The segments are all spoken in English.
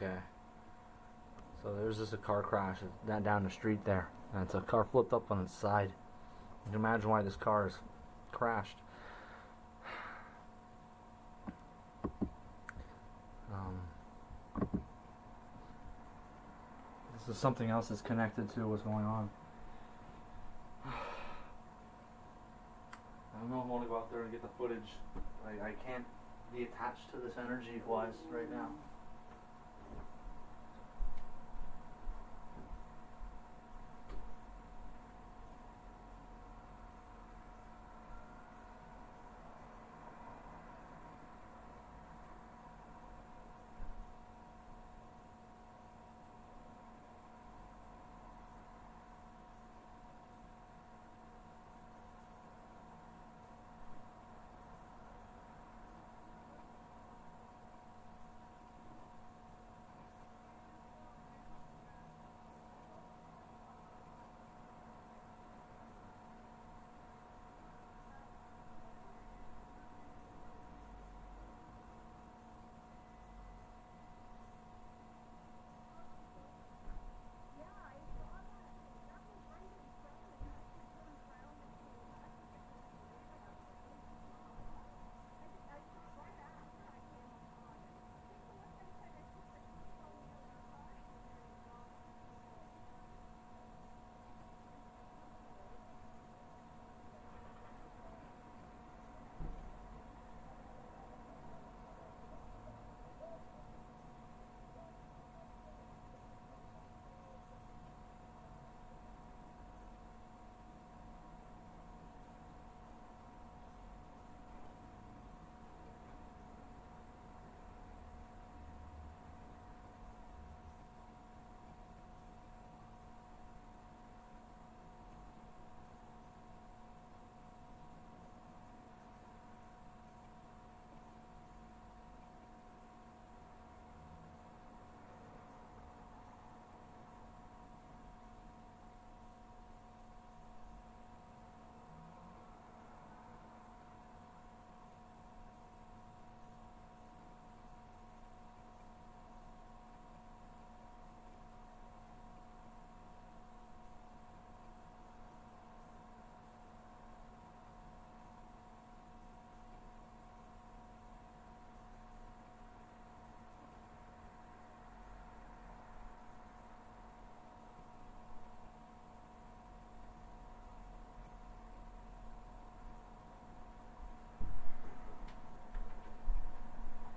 Okay. So there's just a car crash down the street there, and it's a car flipped up on its side. You can imagine why this car is crashed. This is something else that's connected to what's going on. I don't know if I want to go out there and get the footage. I can't be attached to this energy-wise right now.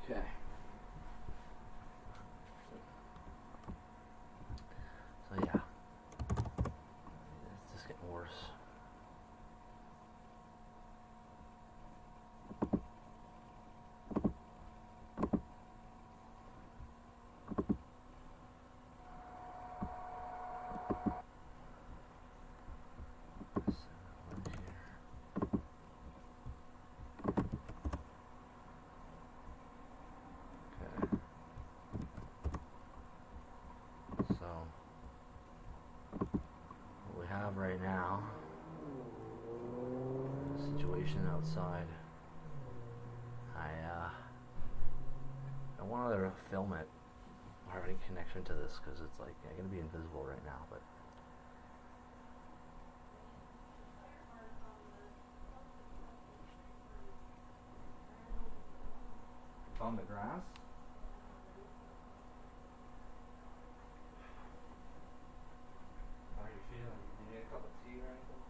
Okay. So yeah, it's just getting worse. Okay. So what we have right now, the situation outside. I wanted to film it or have any connection to this because it's like I'm gonna be invisible right now, but on the grass. How are you feeling? You need a cup of tea or anything?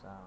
Curacao.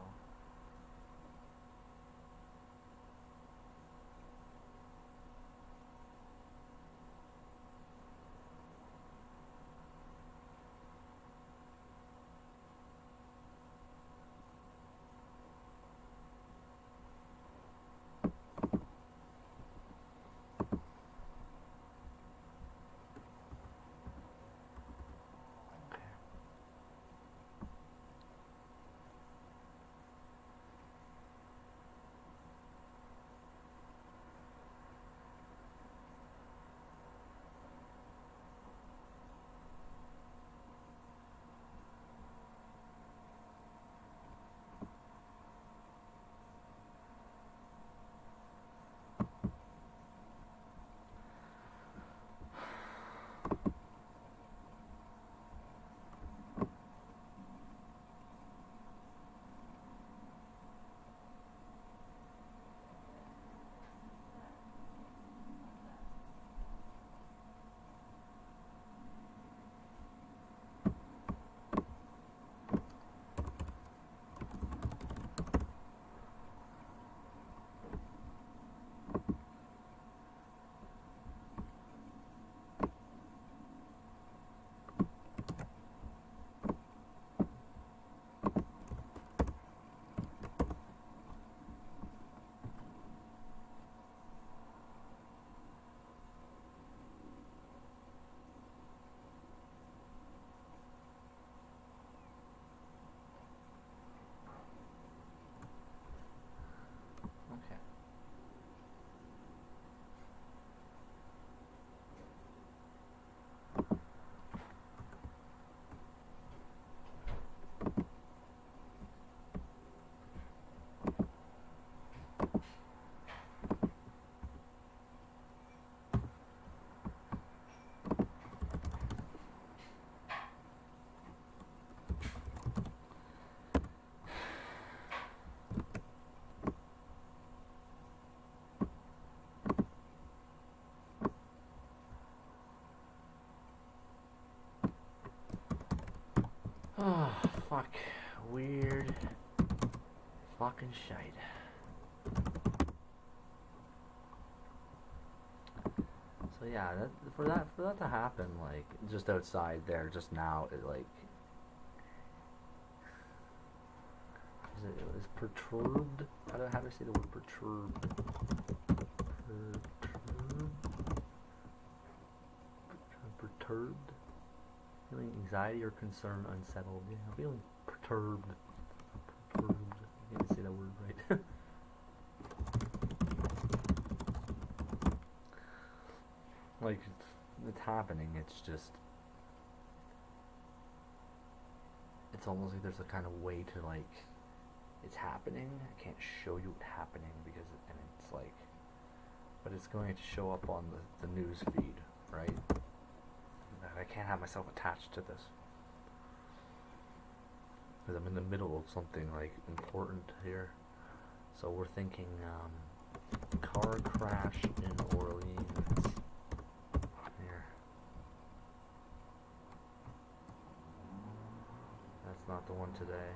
Okay. Oh, fuck. Weird fucking shite. So yeah, for that to happen, like just outside there, just now, it like is perturbed. How do I say the word perturbed? Perturbed. Feeling anxiety or concern, unsettled. Yeah, feeling perturbed. Perturbed. I can't say that word right. Like it's happening. It's just. It's almost like there's a kind of way to like. It's happening. I can't show you it happening because and it's like, but it's going to show up on the news feed, right? I can't have myself attached to this because I'm in the middle of something like important here. So we're thinking car crash in Orleans. Here. That's not the one today.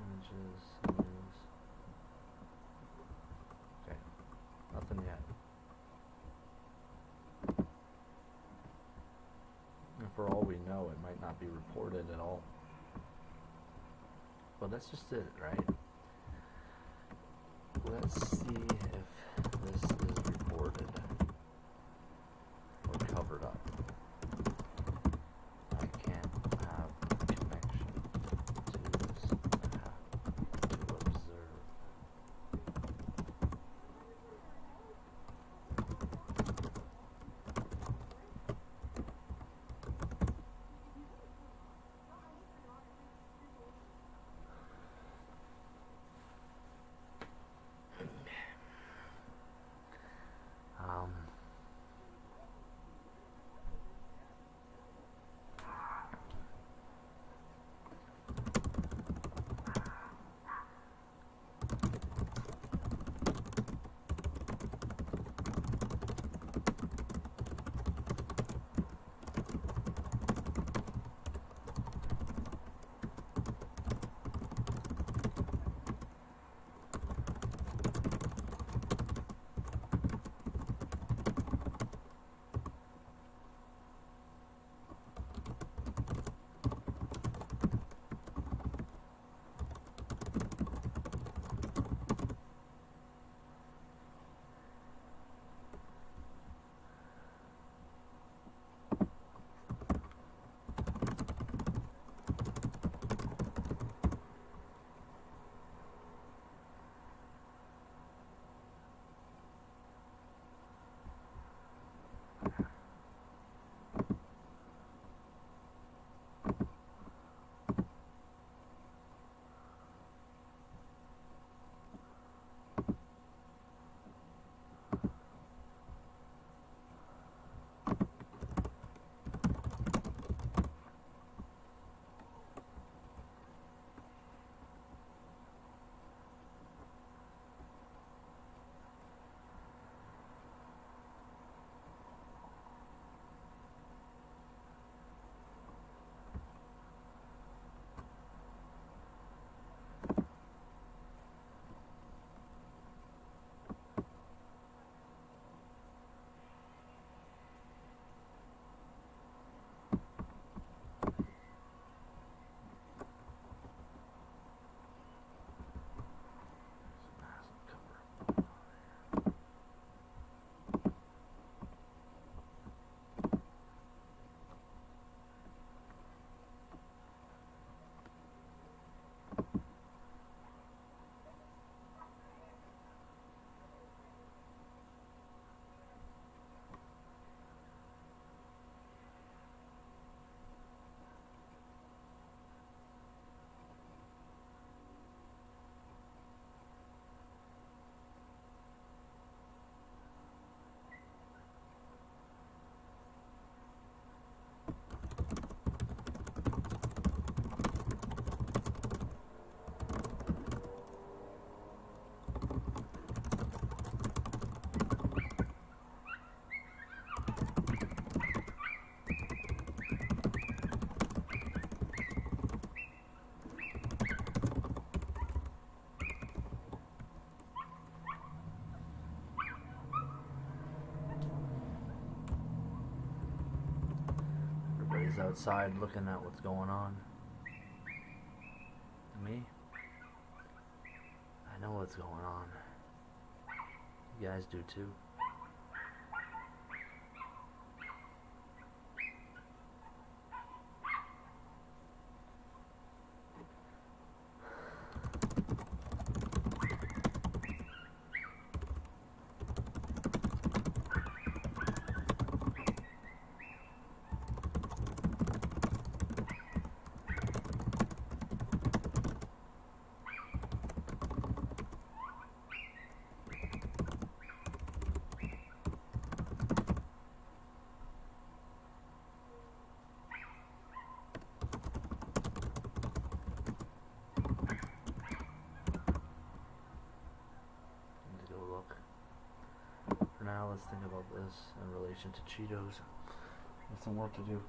Images, news. Okay, nothing yet. And for all we know, it might not be reported at all. But that's just it, right? Let's see if this is reported or covered up. I can't have connection to this app to observe. guys outside looking at what's going on. Me? I know what's going on. You guys do too. Now let's think about this in relation to Cheetos. There's some work to do.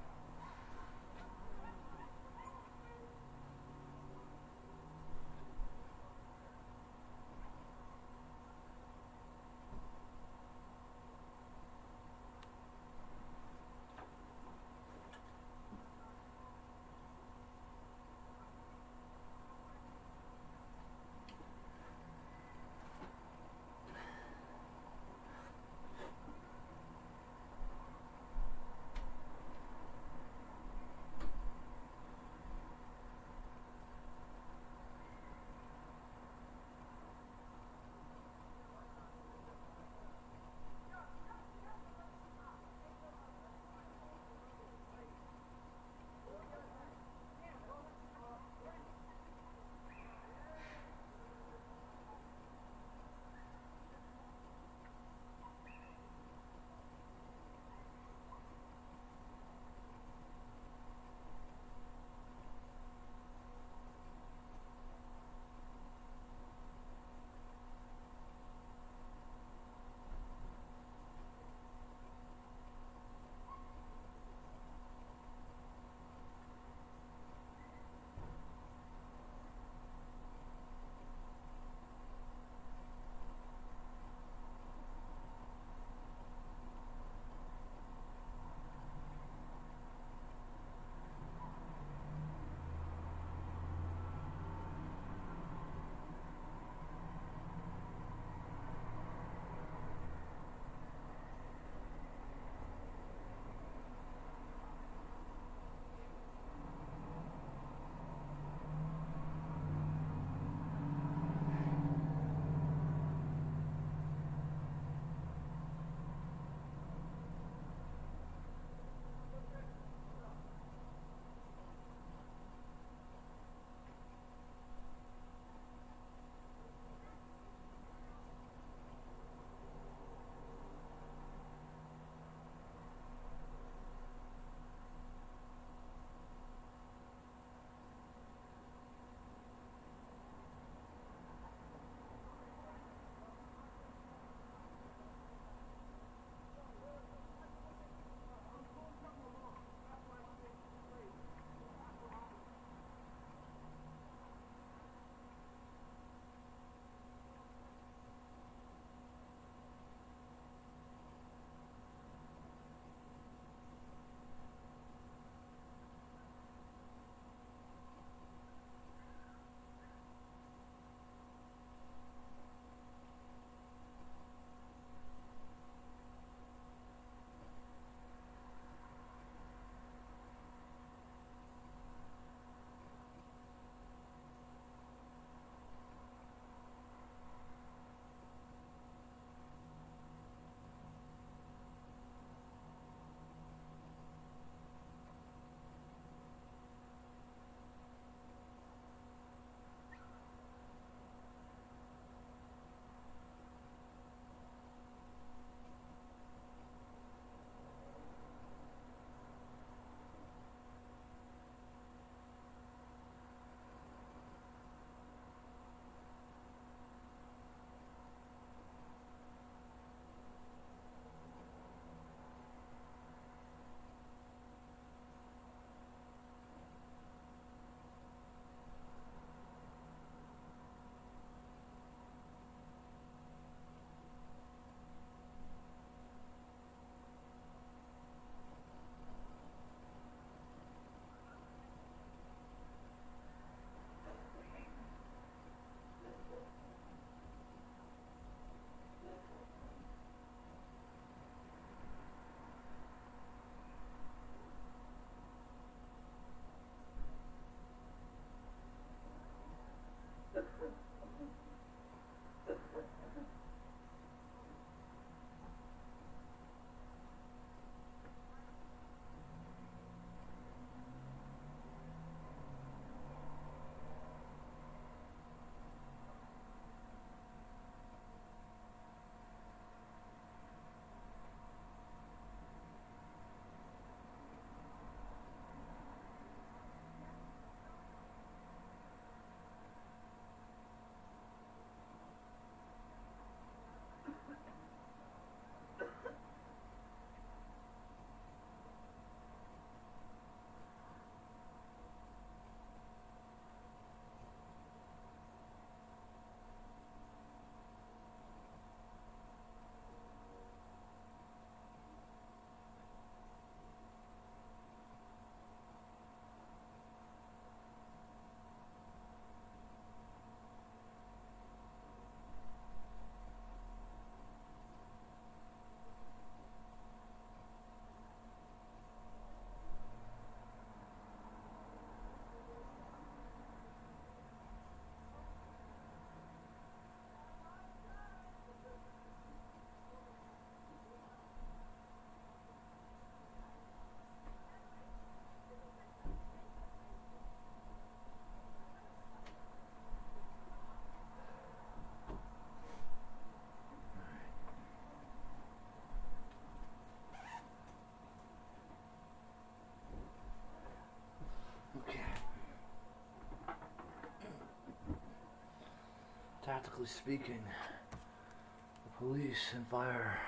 Politically speaking, the police and fire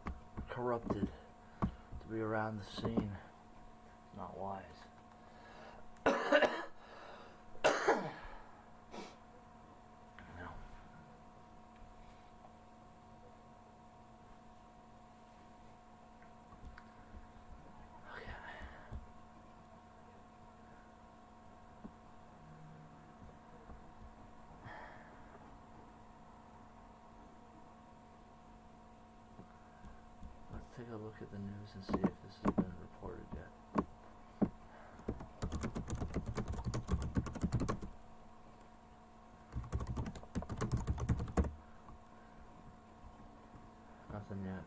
are corrupted. To be around the scene is not wise. No. Okay. Let's take a look at the news and see if this has been reported yet. Nothing yet.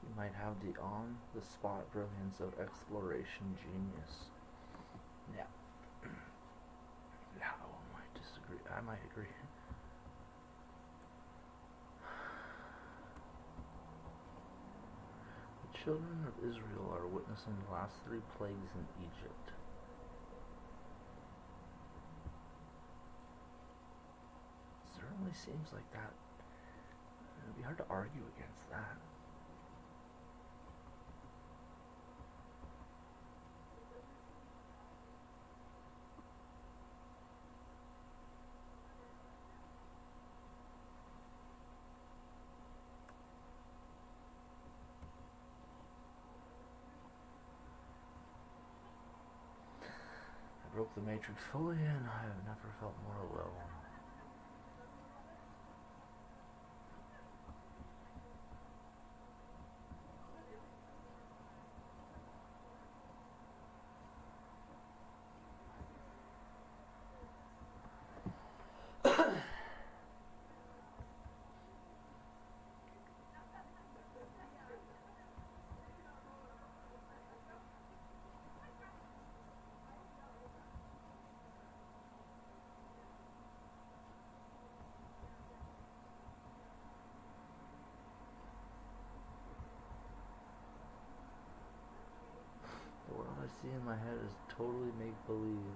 You might have the on-the-spot brilliance of exploration genius. Yeah. Yeah, I might disagree. I might agree. The children of Israel are witnessing the last 3 plagues in Egypt. Certainly seems like that. It would be hard to argue against that. I broke the matrix fully and I have never felt more alone. The world I see in my head is totally make-believe.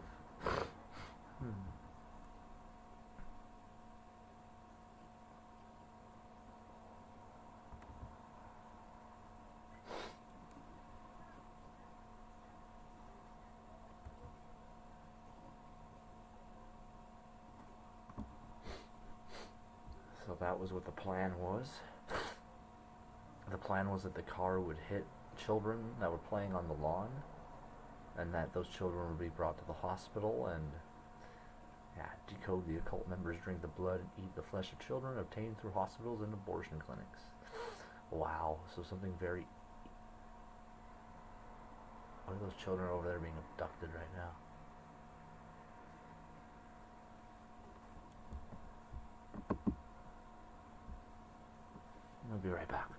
So that was what the plan was. The plan was that the car would hit children that were playing on the lawn, and that those children would be brought to the hospital, and Yeah, decode the occult members drink the blood and eat the flesh of children obtained through hospitals and abortion clinics. Wow, so something very... What are those children over there being abducted right now? I'll be right back.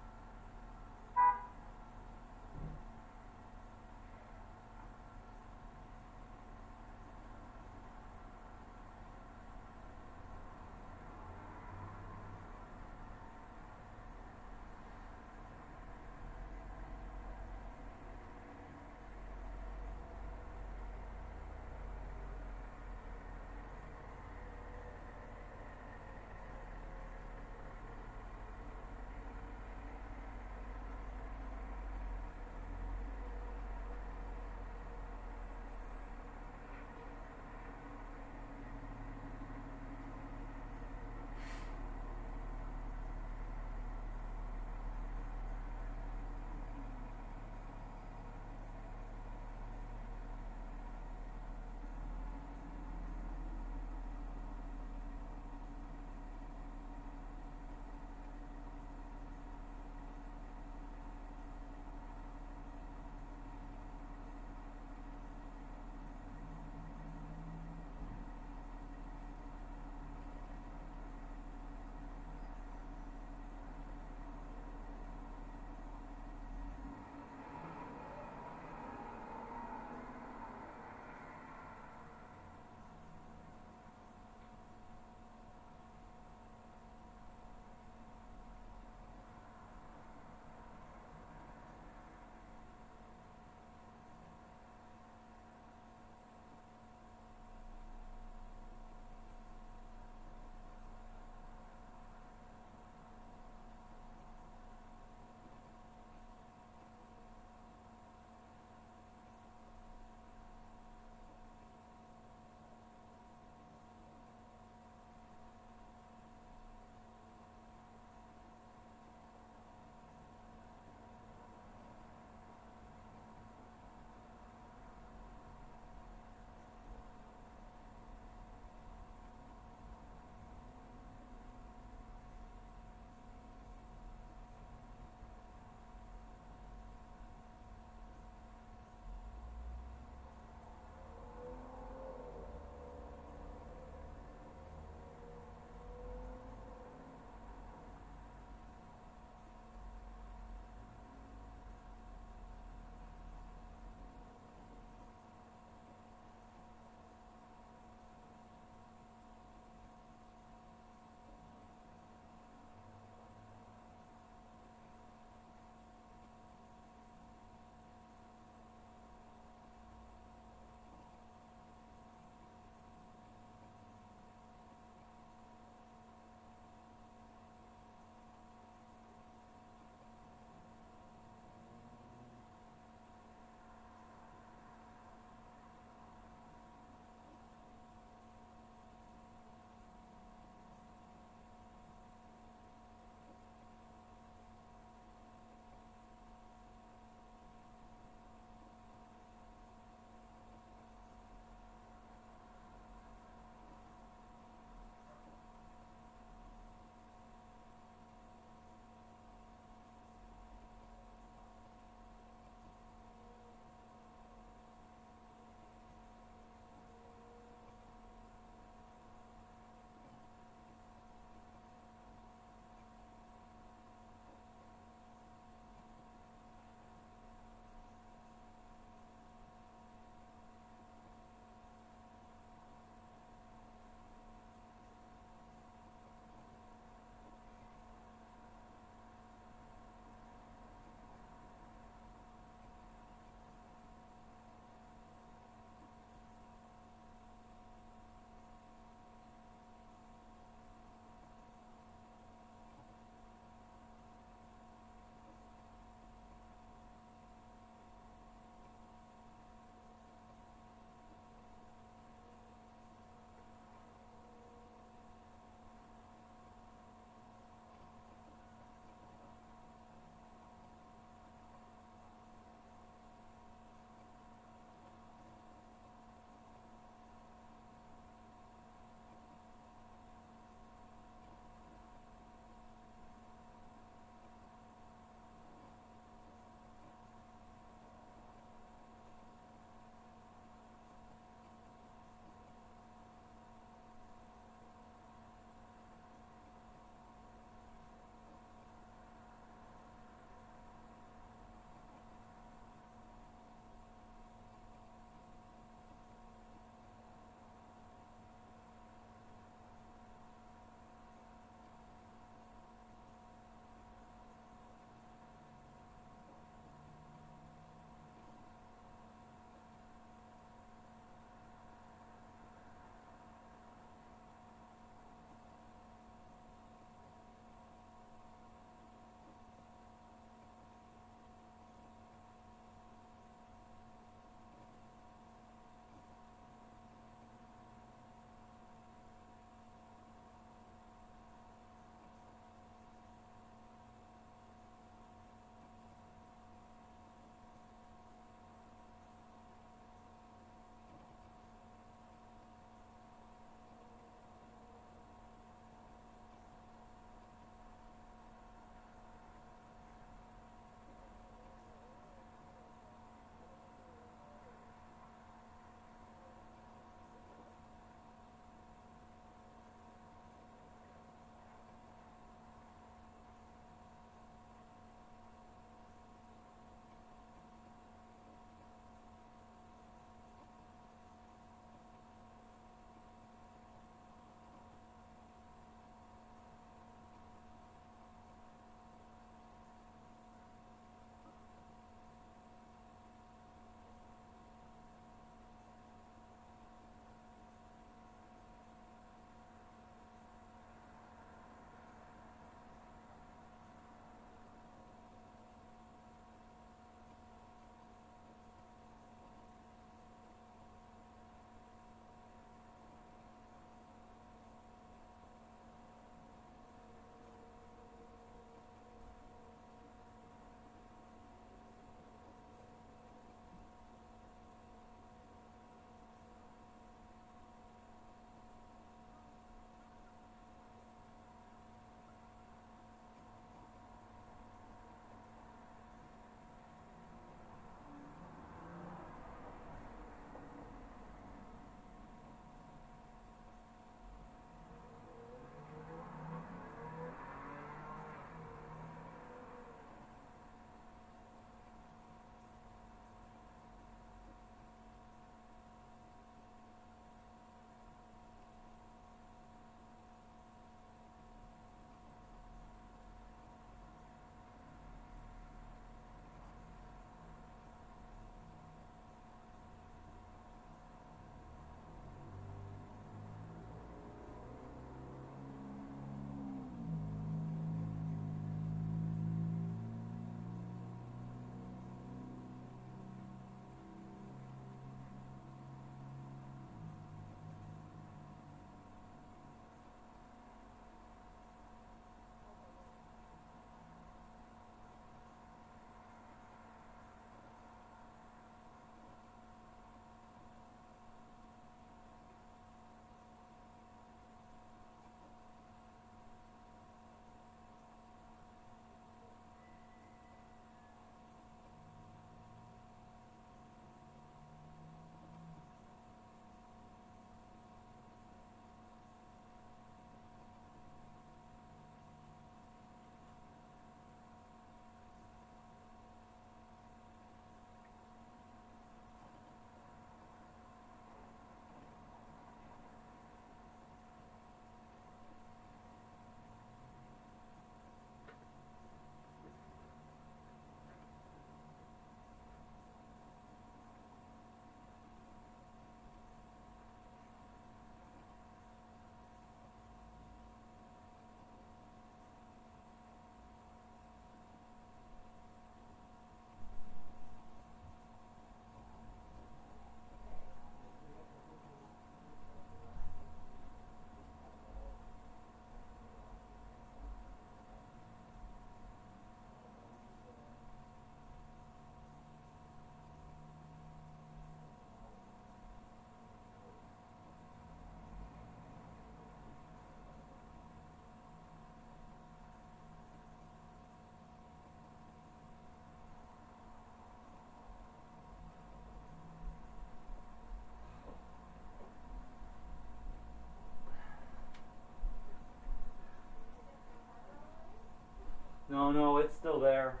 still there.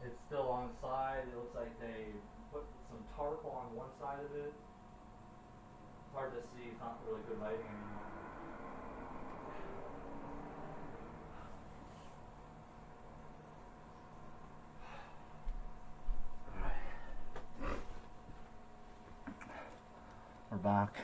It's still on the side. It looks like they put some tarp on one side of it. It's hard to see. It's not really good lighting anymore. We're back.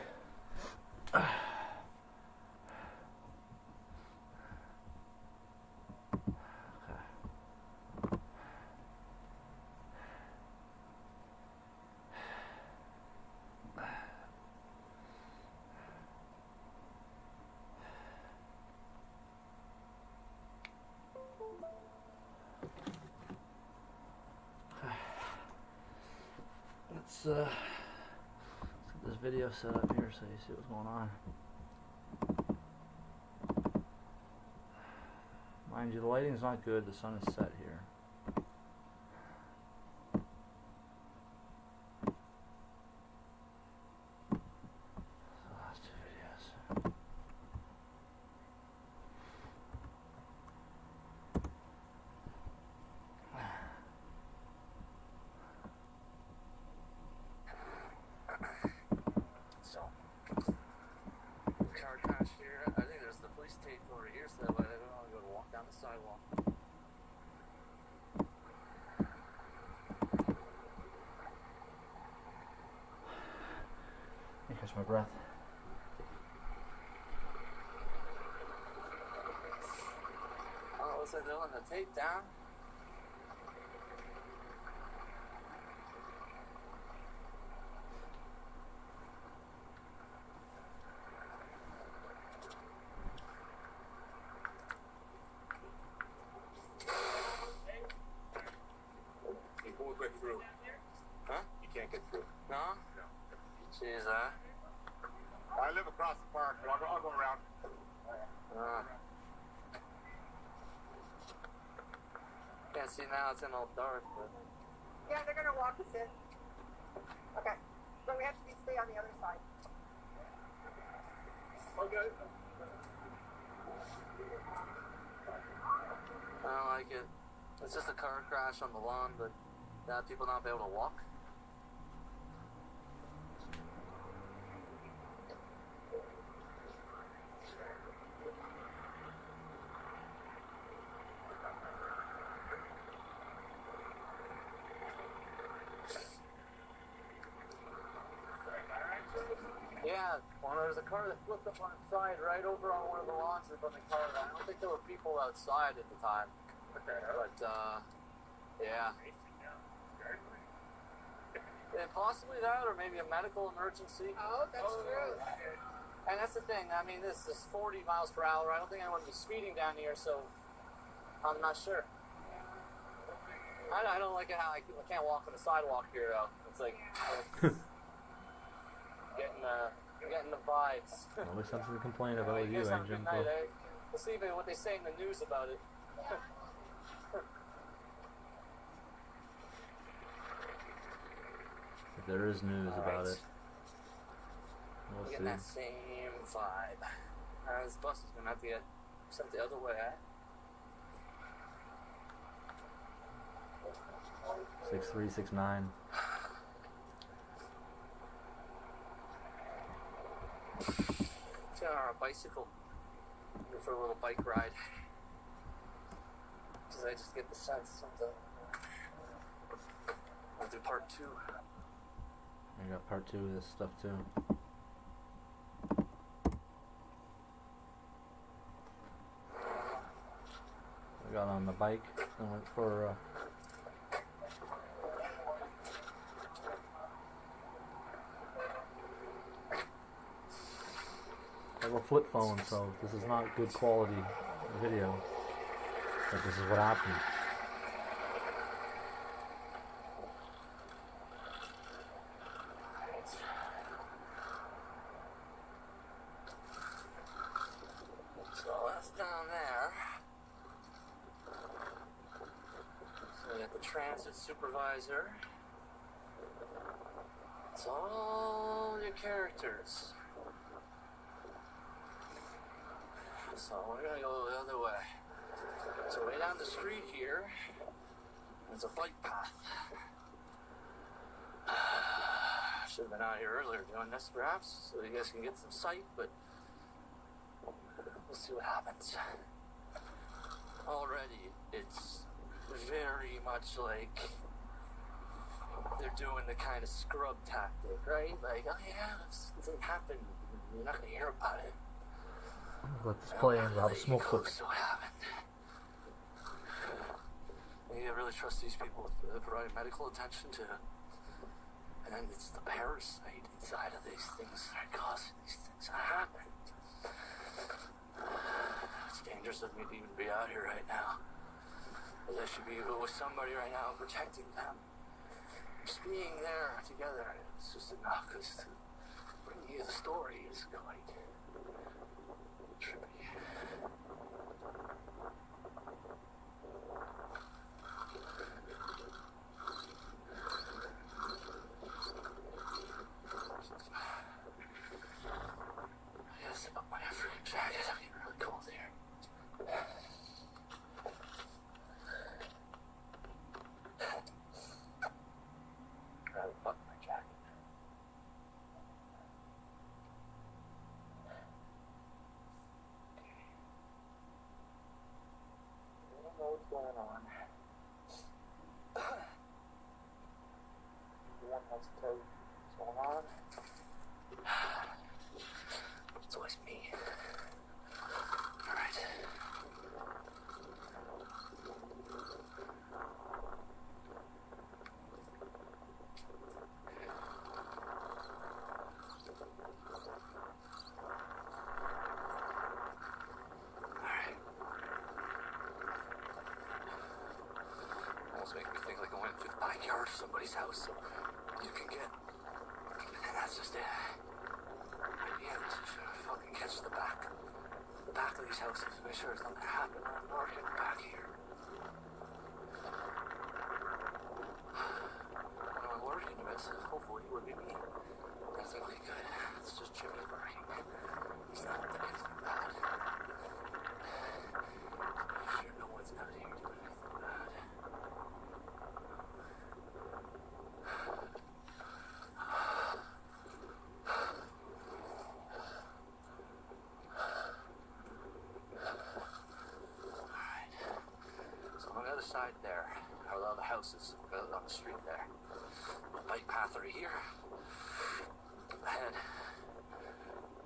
Let's get this video set up here so you see what's going on. Mind you, the lighting's not good. The sun is set here. So last two videos. Sidewalk. I catch my breath. Oh, looks like they're letting the tape down. Get through. Huh? You can't get through. No? No. Jeez, I live across the park, but I'll go around. Can't see now, it's in all dark, but... Yeah, they're gonna walk us in. Okay. So we have to stay on the other side. Okay. I don't like it. It's just a car crash on the lawn, but people not be able to walk. Yeah, well, there was a car that flipped up on its side right over on one of the lawns from the car. I don't think there were people outside at the time. But, yeah. Yeah, possibly that, or maybe a medical emergency. Oh, that's true. And that's the thing. I mean, this is 40 miles per hour. I don't think anyone would be speeding down here, so I'm not sure. I don't like it how I can't walk on the sidewalk here, though. It's like getting the vibes. Always something to complain about Well, with you, guys have a Engine. good night, eh? We'll see what they say in the news about it. If there is news about it, we'll Getting that see. same vibe. This bus is gonna have to get sent the other way, eh? 6369. It's on a bicycle. Go for a little bike ride. Because I just get the sense of the. I'll do part 2. I got part 2 of this stuff too. I got on the bike and went for I have a flip phone, so this is not good quality video. But this is what happened. So that's down there. So we got the transit supervisor. It's all your characters. So we're gonna go the other way. So way down the street here, there's a bike path. Should have been out here earlier doing this perhaps, so you guys can get some sight, but we'll see what happens. Already, it's very much like they're doing the kind of scrub tactic, right? Like, oh yeah, this didn't happen. You're not gonna hear about it. Let this play and we'll have a smoke clip. So what happened? You really trust these people with providing medical attention to, and then it's the parasite inside of these things that are causing these things to happen. It's dangerous of me to even be out here right now. I should be with somebody right now protecting them. Just being there together, it's just enough, because to bring you the story is quite trippy. I gotta zip up my freaking jacket. I'm getting really cold here. Rather fuck my jacket. I don't know what's going on. Everyone wants to tell you what's going on. It's always me. Alright. Almost make me think like I went through the backyard of somebody's house so you can get. And that's just it. Yeah, just fucking catch the back of these houses and make sure there's nothing happening when I'm working back here. When I'm working with, hopefully it would be me. That's really good. It's just Jimmy working. He's not up to anything bad. Make sure no one's out here doing anything bad. Side there, are all the houses on the street there. The bike path right here, ahead,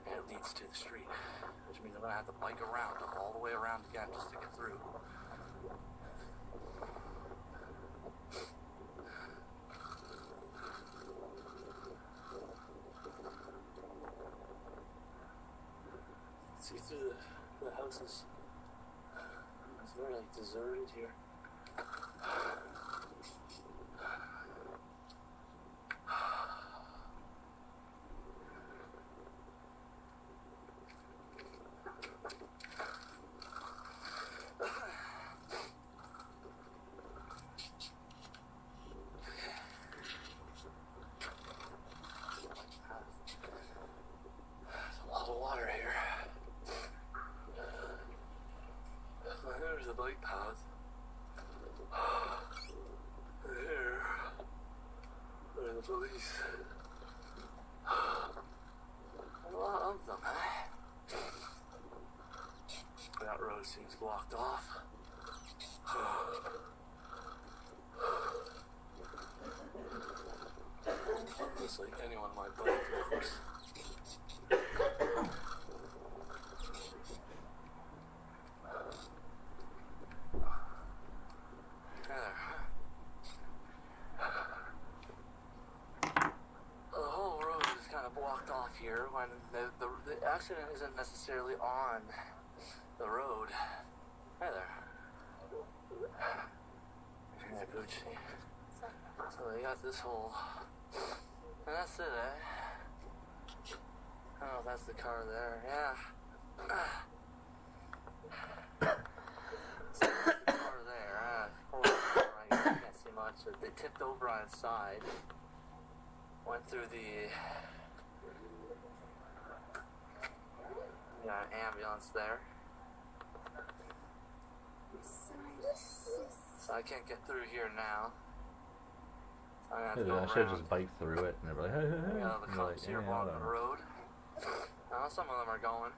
and it leads to the street, which means I'm gonna have to bike around, all the way around again just to get through. See through the houses. It's very like deserted here. There's the bike path. There are the police. A lot of them, eh? That road seems blocked off. Looks like anyone might bike, of course. Here when the accident isn't necessarily on the road. Hi there. Yeah, Gucci. So they got this whole, and that's it, eh? Oh, that's the car there. Yeah. So that's the car there. Right, you can't see much. They tipped over on its side. Went through the. Got an ambulance there. So I can't get through here now. So I'm gonna have to Dude, go I should have around. just biked through it, and they're like, hey, hey, hey. You know, the And you're cops like, here yeah, blocking the whatever. road. Some of them are going.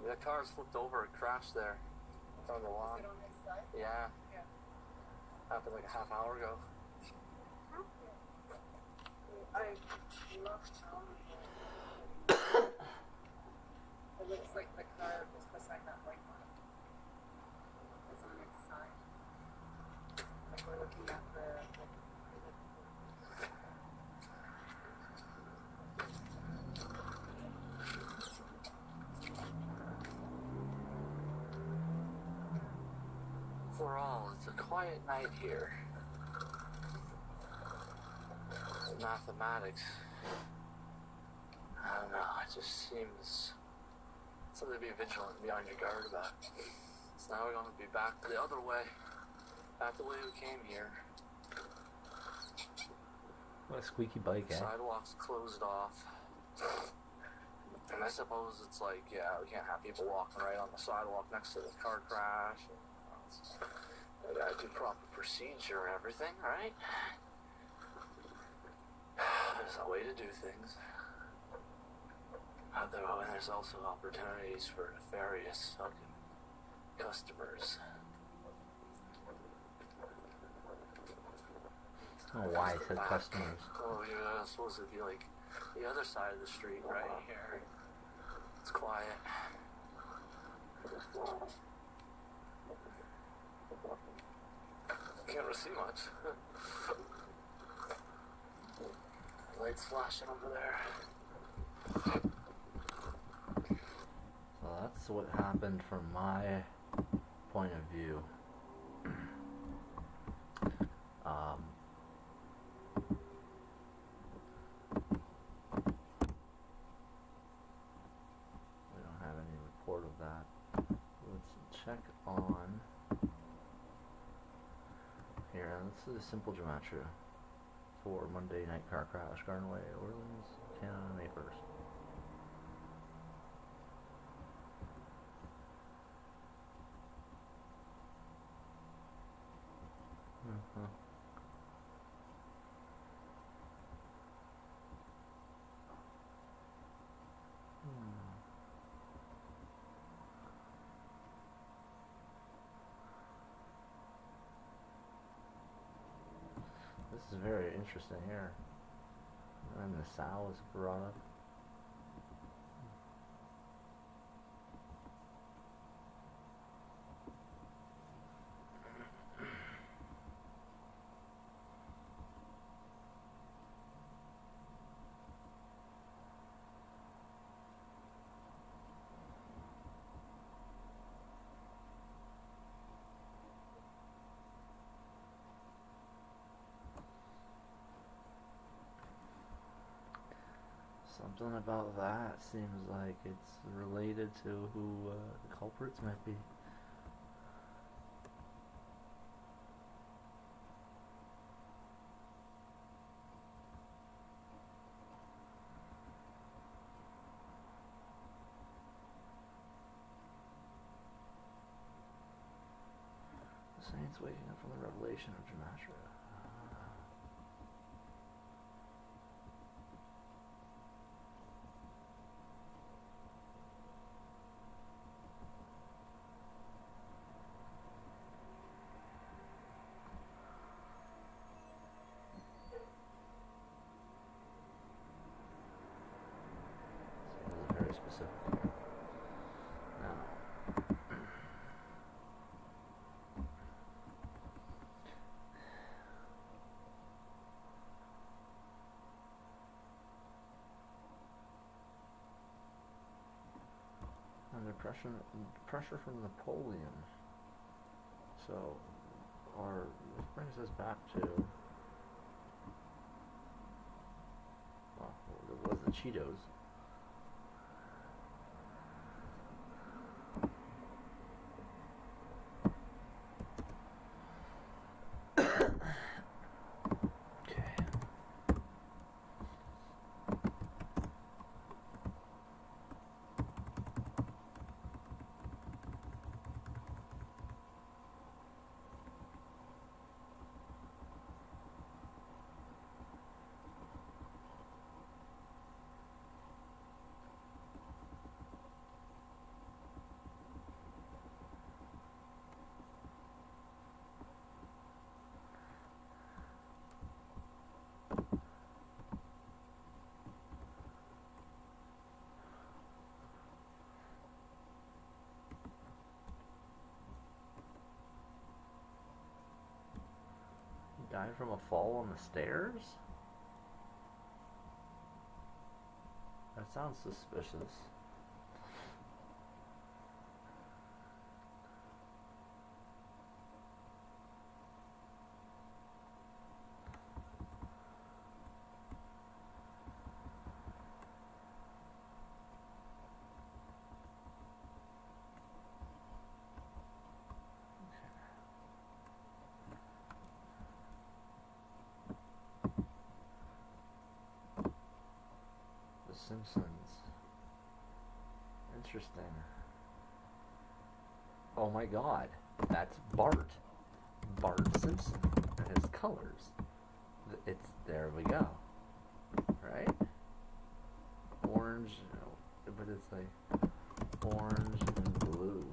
The car's flipped over and crashed there. It's on the lawn. Is it on this side? Yeah. Yeah. Happened like a half hour ago. I looked. It looks like the car just beside that white one. It's on its side. Like we're looking at the. For all, it's a quiet night here. Mathematics. I don't know, it just seems something to be vigilant and be on your guard about. So now we're going to be back the other way. Back the way we came here. What a squeaky bike, eh? Sidewalks closed off. And I suppose it's like, yeah, we can't have people walking right on the sidewalk next to the car crash. We gotta do proper procedure and everything, right? There's a way to do things. Although there's also opportunities for nefarious fucking customers. I don't know why it said customers. Oh, yeah, it's supposed to be like the other side of the street right here. It's quiet. Can't really see much. Lights flashing over there. So that's what happened from my point of view. We don't have any report of that. Let's check on here. This is a simple gematria for Monday night car crash, Garden Way, Orleans, Canada, May 1st. Uh-huh. This is very interesting here. And the sow is brought up. Something about that seems like it's related to who the culprits might be. The saints waking up from the revelation of Gematria. Very specific. Now, under pressure from Napoleon. So, this brings us back to, well, it was the Cheetos. Died from a fall on the stairs? That sounds suspicious. Simpsons. Interesting. Oh my god. That's Bart. Bart Simpson. And his colors. It's, there we go. Right? Orange, but it's like orange and blue.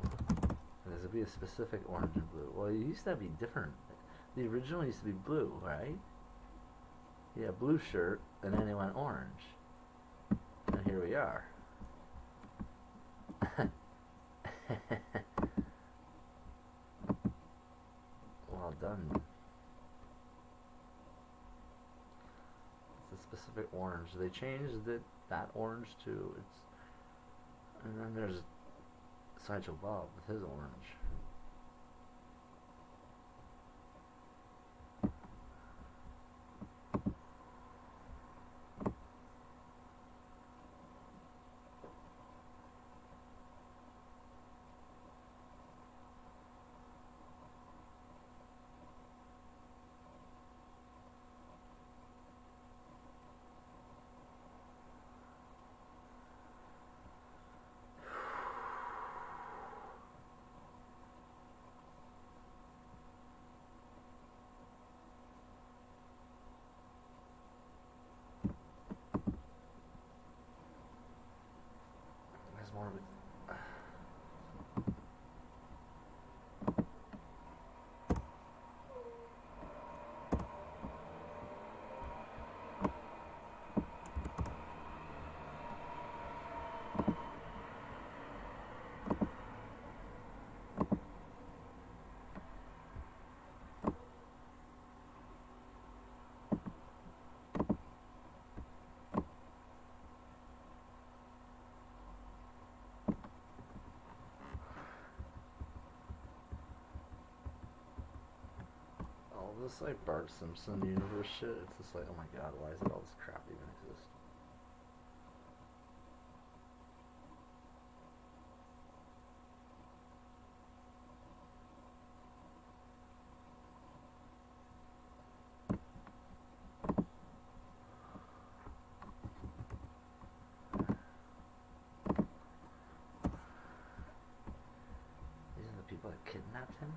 And there's be a specific orange and blue. Well, it used to be different. The original used to be blue, right? Yeah, blue shirt, and then it went orange. And here we are. Well done. It's a specific orange. They changed that orange to it's, and then there's Sideshow Bob with his orange. More of it. This like Bart Simpson universe shit, it's just like, oh my god, why is it all this crap even exist? These are the people that kidnapped him?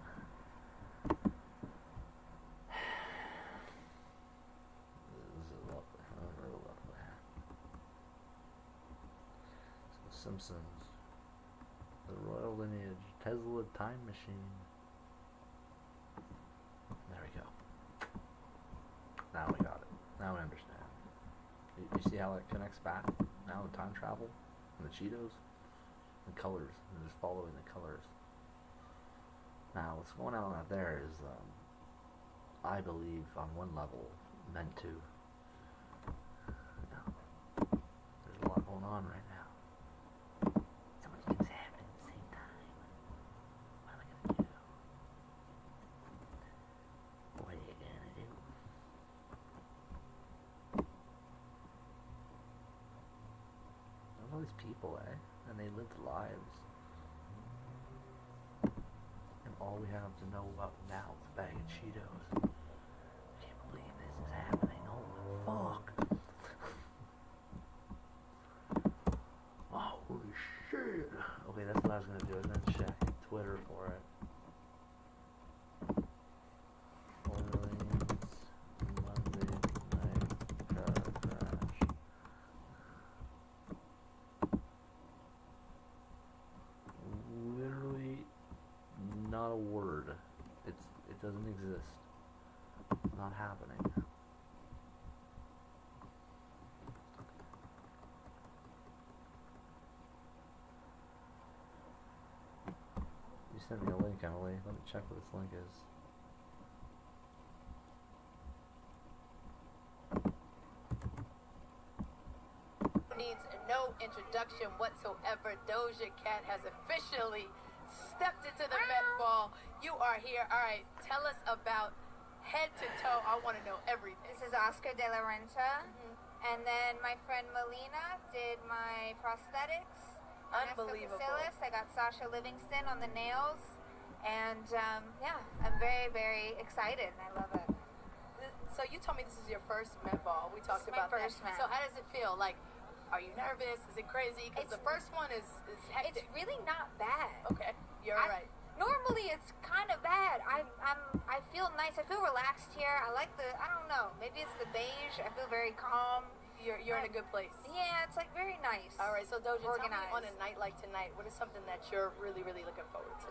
Simpsons, the royal lineage, Tesla time machine. There we go. Now we got it. Now we understand. You see how it connects back? Now the time travel and the Cheetos, the colors. They're just following the colors. Now what's going on out there is, I believe, on one level, meant to. There's a lot going on right now. People, and they lived lives, and all we have to know about now is a bag of Cheetos. I can't believe this is happening. Holy fuck. Holy shit. Okay, that's what I was gonna do. I was gonna check Twitter for it. Not a word. It doesn't exist. It's not happening. You sent me a link, Emily. Let me check what this link is. introduction whatsoever. Doja Cat has officially stepped into the Met Ball. You are here. All right, tell us about head to toe. I want to know everything. This is Oscar de la Renta. And then my friend Melina did my prosthetics. Unbelievable. Ernesto Casillas. I got Sasha Livingston on the nails. And yeah, I'm very, very excited. I love it. So you told me this is your first Met Ball. We talked This is my about that. first Met. So how does it feel? Like, are you nervous? Is it crazy? Because the first one is hectic. It's really not bad. Okay, you're right. Normally it's kind of bad. I feel nice. I feel relaxed here. I like the, I don't know, maybe it's the beige. I feel very calm. You're in a good place. Yeah, it's like very nice. All right, so Doja, tell me Organized. on a night like tonight, what is something that you're really, really looking forward to?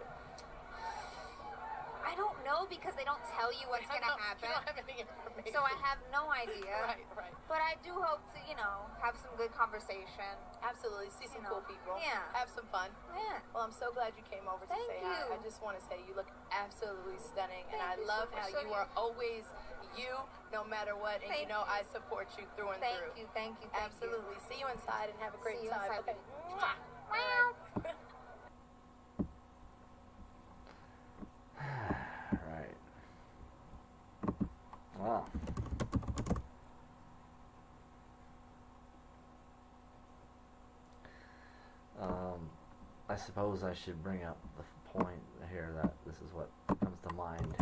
I don't know because they don't tell you what's going to happen. You don't have any information. So I have no idea. Right. But I do hope to, have some good conversation. Absolutely. See some cool people. Yeah. Have some fun. Yeah. Well, I'm so glad you came over to Thank say you. hi. I just want to say you look absolutely stunning. And I Thank you love so how much. you are always you, no matter what. And Thank you know you. I support you through and Thank through. you. Absolutely. See you inside and have a great See you time. inside. Okay. Mwah. Mwah. Right. Well. I suppose I should bring up the point here that this is what comes to mind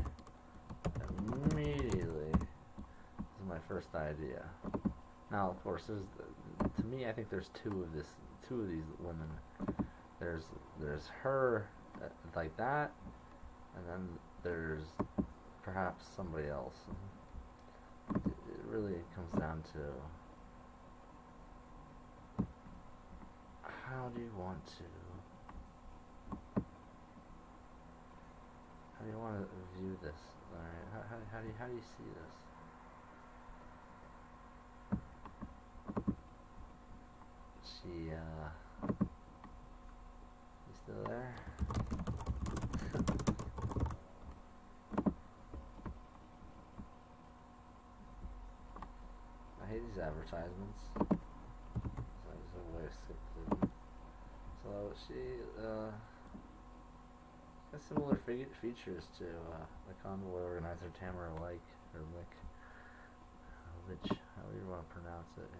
immediately. This is my first idea. Now, of course, to me, I think there's two of these women. There's her like that, and then there's perhaps somebody else. It really comes down to how do you want to view this? All right, how do you see this? She you still there? I hate these advertisements. So there's a way to skip through them. So she has similar features to the convoy organizer Tamara Lick, or Lick, however you want to pronounce it.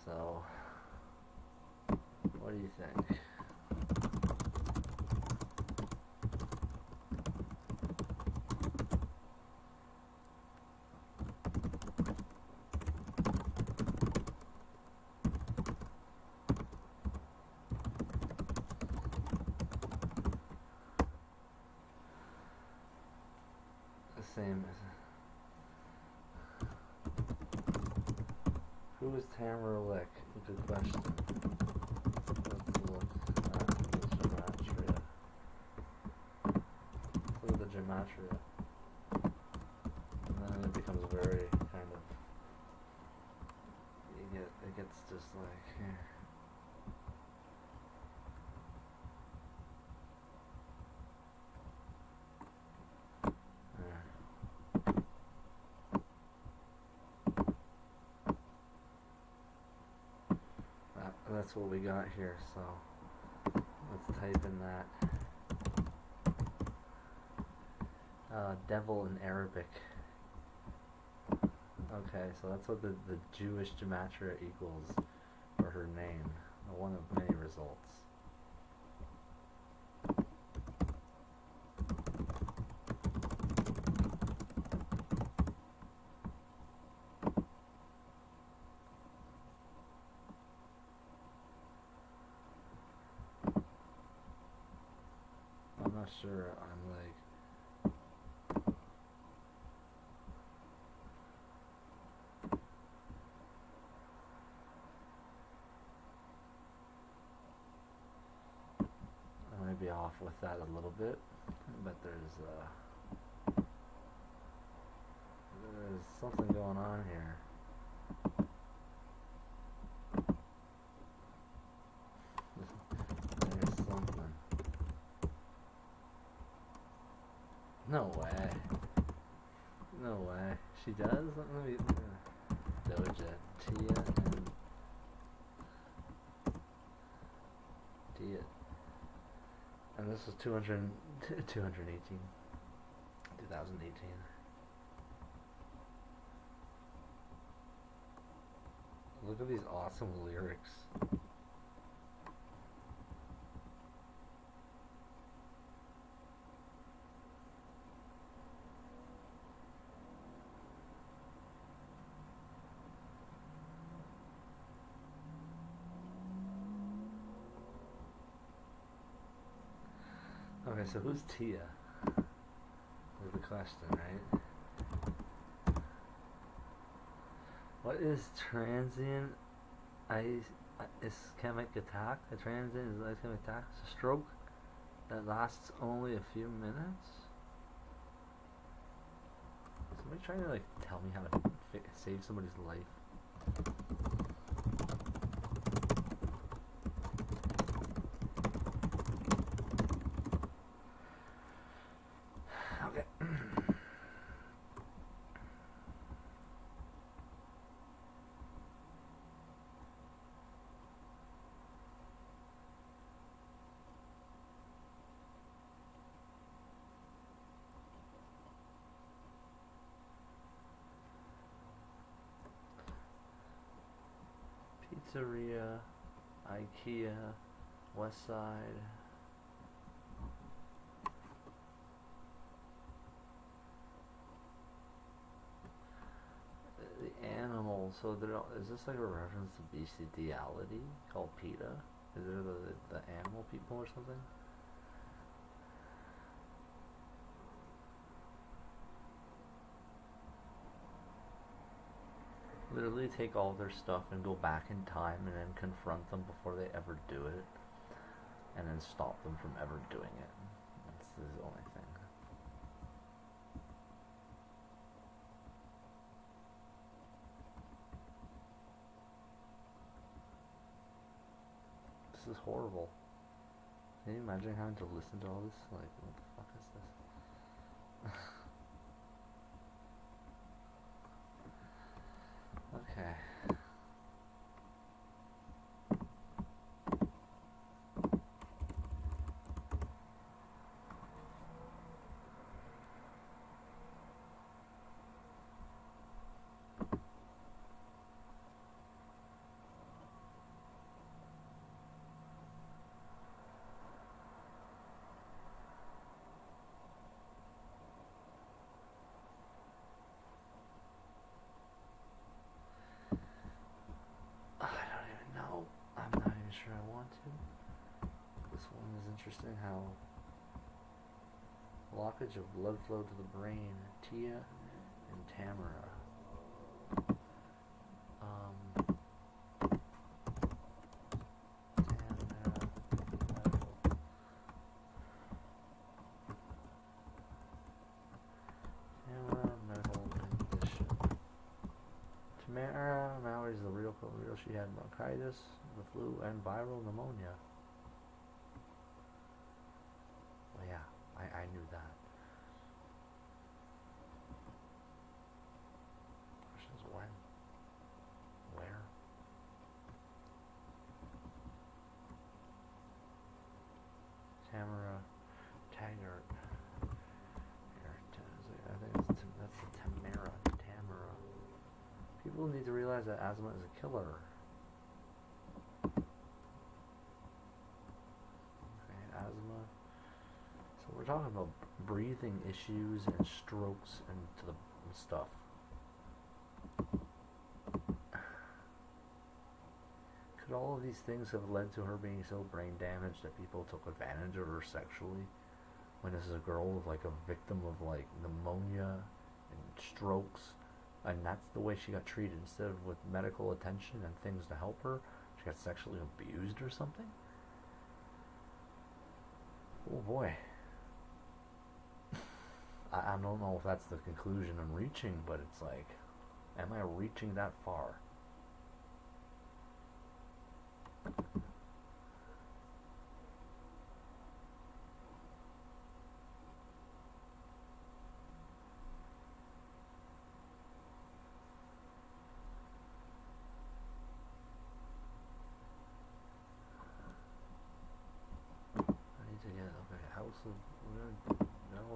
So, what do you think? The same as who is Tamara Lick? Good question. Let's look at the gematria. Look at the gematria. And then it becomes very kind of it gets just like here. That's what we got here, so let's type in that. Devil in Arabic. Okay, so that's what the Jewish gematria equals for her name. One of many results. I'm not sure. I'm like, I might be off with that a little bit, but there's something going on here. There's something. No way. No way. She does? Let me. Doja, Tia, and. Tia. And this was 2018. Look at these awesome lyrics. Okay, so who's Tia? Is the question, right? What is transient ischemic attack? A transient ischemic attack is a stroke that lasts only a few minutes? Is somebody trying to like tell me how to save somebody's life? Okay. Pizzeria, IKEA, West Side. The animal. So is this like a reference to bestiality called PETA? Is it the animal people or something? Literally take all their stuff and go back in time and then confront them before they ever do it, and then stop them from ever doing it. That's the only thing. This is horrible. Can you imagine having to listen to all this? Like, what the fuck is this? Okay. Sure I want to. This one is interesting, how blockage of blood flow to the brain, Tia and Tamara. Tamara medical condition. Tamara Mallory's the real. She had bronchitis, the flu, and viral pneumonia. Well, yeah, I knew that. Question is when? Where? Tamara Taggart. I think that's the Tamara. People need to realize that asthma is a killer. Asthma. So we're talking about breathing issues and strokes and stuff. Could all of these things have led to her being so brain damaged that people took advantage of her sexually? When this is a girl with like a victim of like pneumonia and strokes, and that's the way she got treated. Instead of with medical attention and things to help her, she got sexually abused or something? Oh boy. I don't know if that's the conclusion I'm reaching, but it's like, am I reaching that far?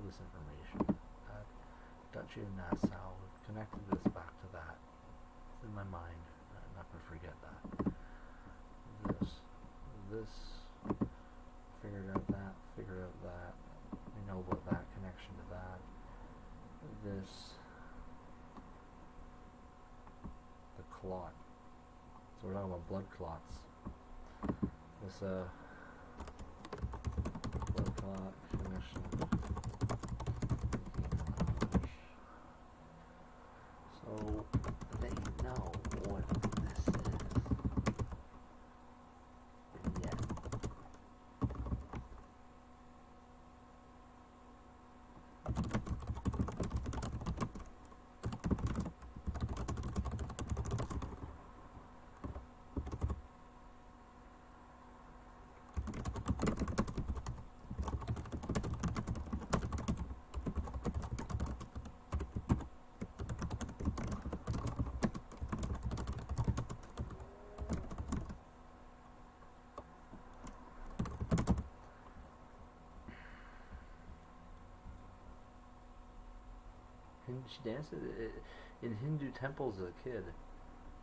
this information. Duchy of Nassau. We've connected this back to that. It's in my mind. I'm not going to forget that. This, figured out that, we know about that connection to that. This, the clot. So we're talking about blood clots. This, blood clot connection. So they know what this is. Yet. She danced in Hindu temples as a kid.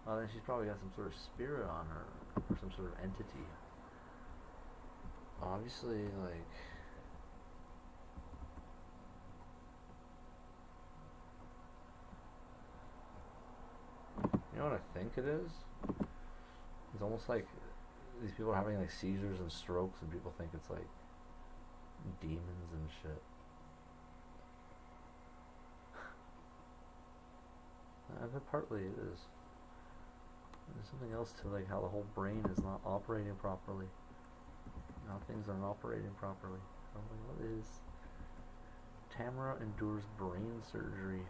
Well, then she's probably got some sort of spirit on her, or some sort of entity. Obviously, like, you know what I think it is? It's almost like these people are having like seizures and strokes, and people think it's like demons and shit. But partly it is. There's something else to like how the whole brain is not operating properly. How things aren't operating properly. I'm like, what is? Tamara endures brain surgery.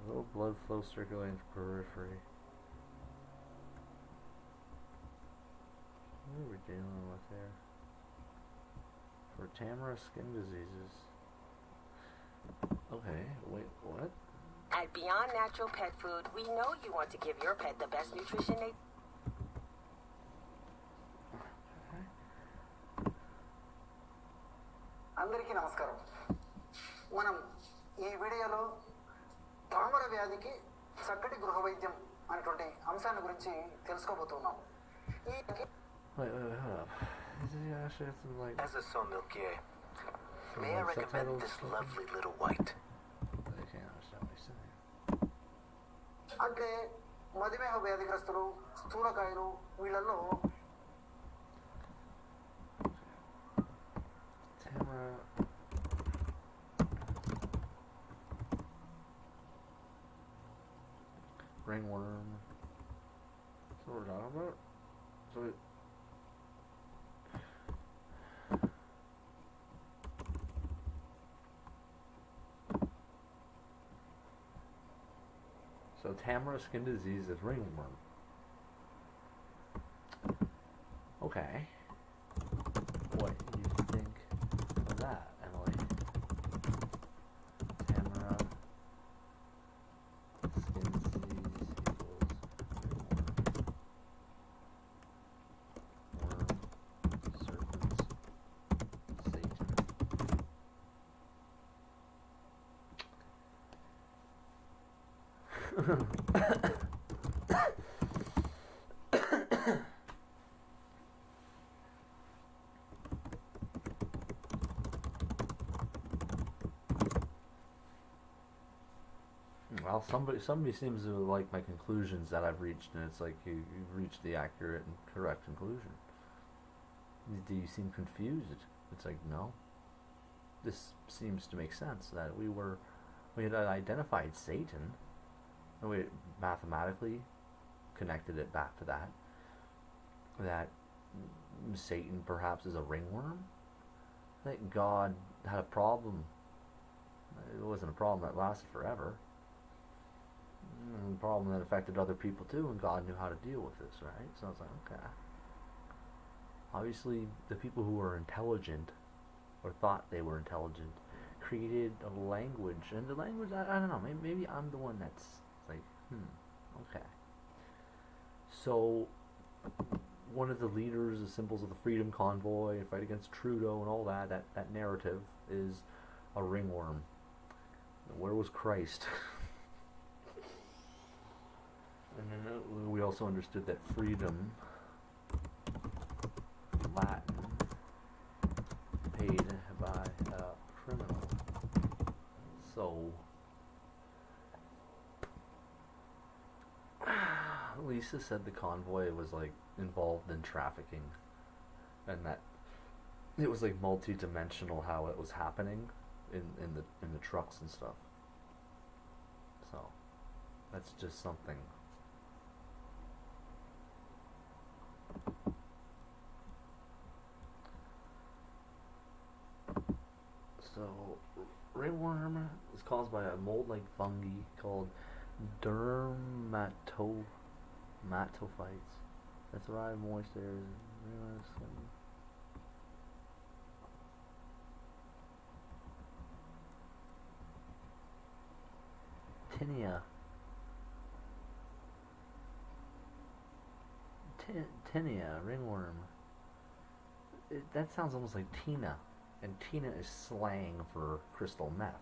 Low blood flow circulating to periphery. What are we dealing with here? For Tamara skin diseases. Okay, wait, what? At Beyond Natural Pet Food, we know you want to give your pet the best nutrition they... అందరికీ నమస్కారం. మనం ఈ వీడియోలో తామర వ్యాధికి చక్కటి గృహ వైద్యం అనేటువంటి అంశాన్ని గురించి తెలుసుకోబోతున్నాం. Wait, hold up. Is it actually have some like... As a sawmilkier, may I like recommend subtitles this or something? lovely little white? I can't understand what he's saying. అంటే మధుమేహ వ్యాధిగ్రస్తులు, స్థూలకాయులు వీళ్ళల్లో Tamara... Ringworm. That's what we're talking about? So it... So Tamara skin disease is ringworm. Okay. What do you think of that, Emily? Tamara skin disease equals ringworm. Worm, serpents, Satan. Well, somebody seems to like my conclusions that I've reached, and it's like you've reached the accurate and correct conclusion. Do you seem confused? It's like, no. This seems to make sense that we had identified Satan, and we mathematically connected it back to that Satan perhaps is a ringworm. I think God had a problem. It wasn't a problem that lasted forever. A problem that affected other people too, and God knew how to deal with this, right? So I was like, okay. Obviously, the people who were intelligent, or thought they were intelligent, created a language, and the language, I don't know, maybe I'm the one that's like, okay. So, one of the leaders, the symbols of the Freedom Convoy, fight against Trudeau and all that, that narrative is a ringworm. Where was Christ? And then we also understood that freedom, Latin, paid by a criminal. So, Lisa said the convoy was like involved in trafficking, and that it was like multi-dimensional how it was happening in the trucks and stuff. So that's just something. So ringworm is caused by a mold-like fungi called dermatophytes that thrive moist areas. Tinea, ringworm. That sounds almost like Tina, and Tina is slang for crystal meth.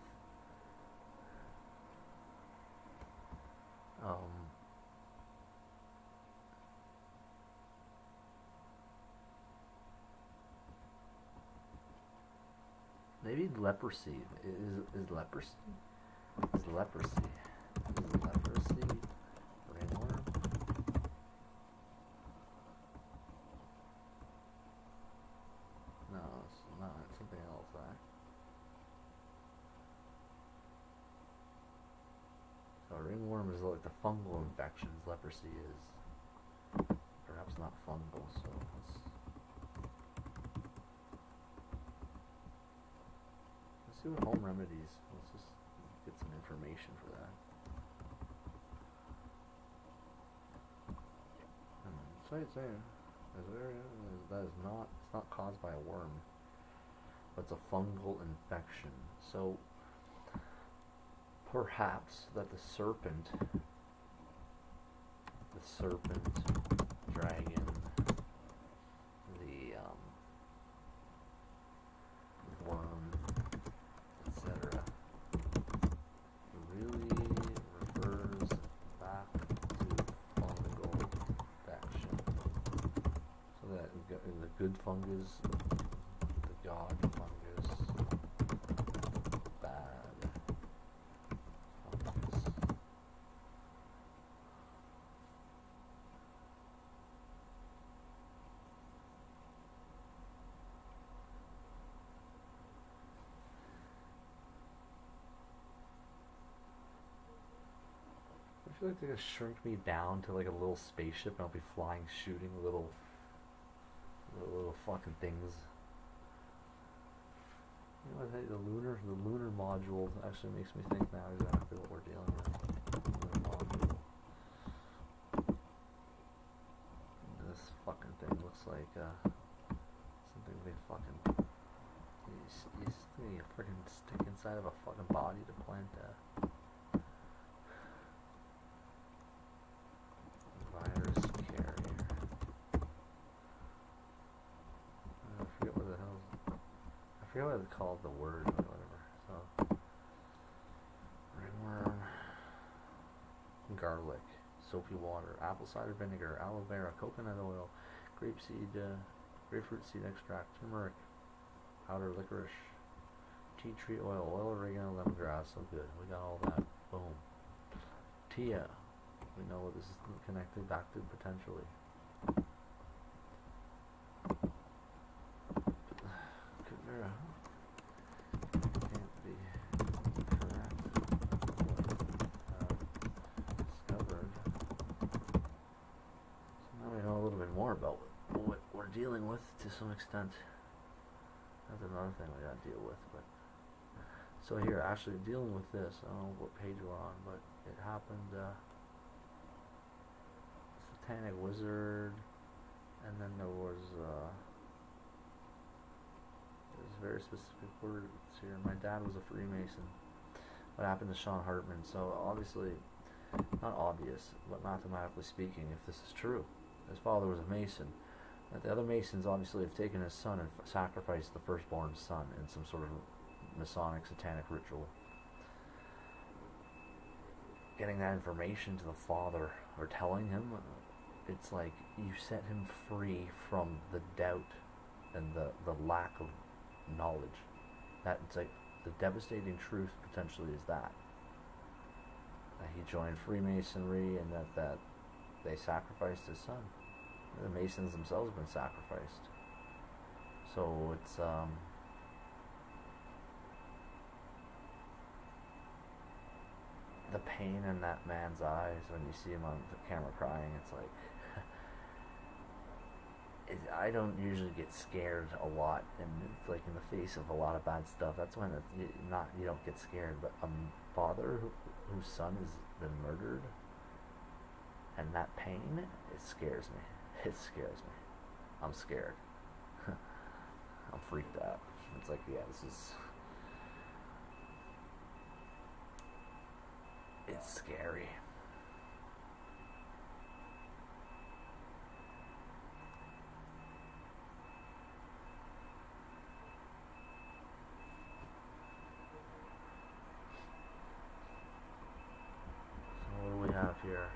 Maybe leprosy is leprosy. Is leprosy ringworm? No, it's not. It's something else. So ringworm is like the fungal infections. Leprosy is perhaps not fungal. So let's see what home remedies. Let's just get some information for that. That is not. It's not caused by a worm, but it's a fungal infection. So perhaps that the serpent, dragon, the worm, etc., really refers back to fungal infection. So that we've got the good fungus, the god fungus, bad fungus. I feel like they're gonna shrink me down to like a little spaceship and I'll be flying, shooting little fucking things. You know, I think the lunar module actually makes me think now exactly what we're dealing with. Lunar module. This fucking thing looks like something they fucking you freaking stick inside of a fucking body to plant a virus carrier. I forget what the hell. I forget what it's called, the word or whatever. So, ringworm, garlic, soapy water, apple cider vinegar, aloe vera, coconut oil, grapefruit seed extract, turmeric, powder licorice, tea tree oil, oregano, lemongrass. So good. We got all that. Boom. Tia. We know what this is connected back to potentially. Chimera can't be correct. Discovered. So now we know a little bit more about what we're dealing with to some extent. That's another thing we gotta deal with. But so here, actually dealing with this. I don't know what page we're on, but it happened. Satanic wizard, and then there was there's very specific words here. My dad was a Freemason. What happened to Sean Hartman? So obviously not obvious, but mathematically speaking, if this is true. His father was a Mason. That the other Masons obviously have taken his son and sacrificed the firstborn son in some sort of Masonic satanic ritual. Getting that information to the father, or telling him, it's like you set him free from the doubt and the lack of knowledge. That it's like the devastating truth potentially is that he joined Freemasonry and that they sacrificed his son. The Masons themselves have been sacrificed. So it's the pain in that man's eyes when you see him on the camera crying. It's like I don't usually get scared a lot, and it's like in the face of a lot of bad stuff. That's when you don't get scared. But a father whose son has been murdered, and that pain, it scares me. It scares me. I'm scared. I'm freaked out. It's like, yeah, this is. It's scary. So what do we have here?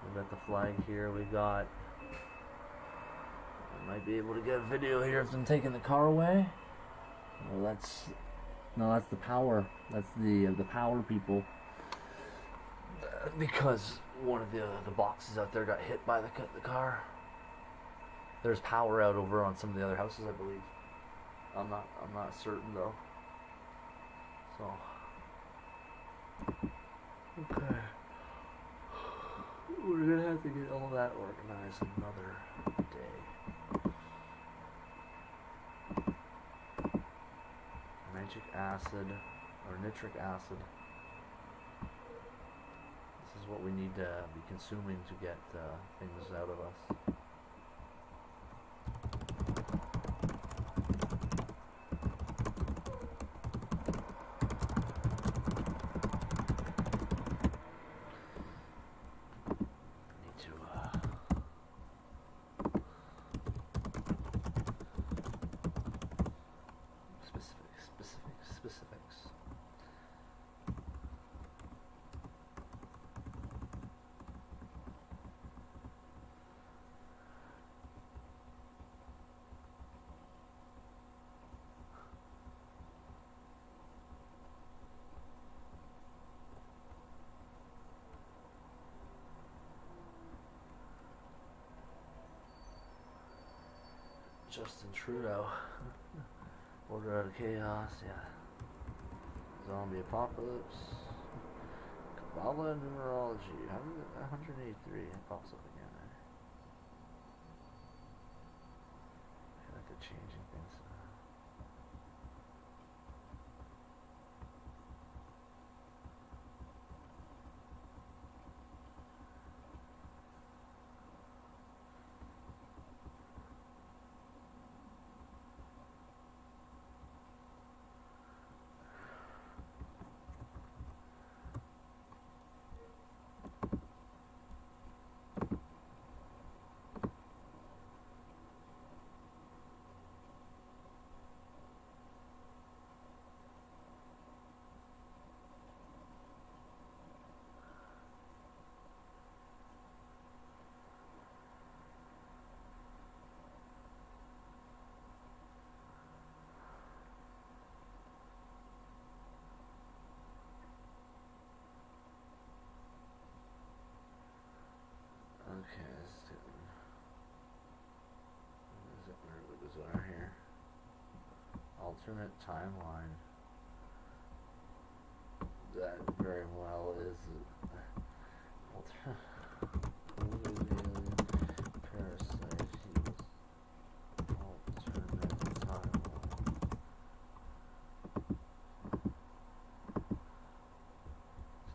We got the flag here. We got. I might be able to get a video here of them taking the car away. Well, that's the power. That's the power people. Because one of the boxes out there got hit by the car. There's power out over on some of the other houses, I believe. I'm not certain though. So okay, we're gonna have to get all that organized another day. Nitric acid or nitric acid. This is what we need to be consuming to get things out of us. Specifics. Justin Trudeau. Order out of chaos, yeah. Zombie apocalypse. Kabbalah numerology. 183. It pops up again. I feel like they're changing things. Okay, let's do what is it here? Alternate timeline. That very well is parasite heals. Alternate timeline.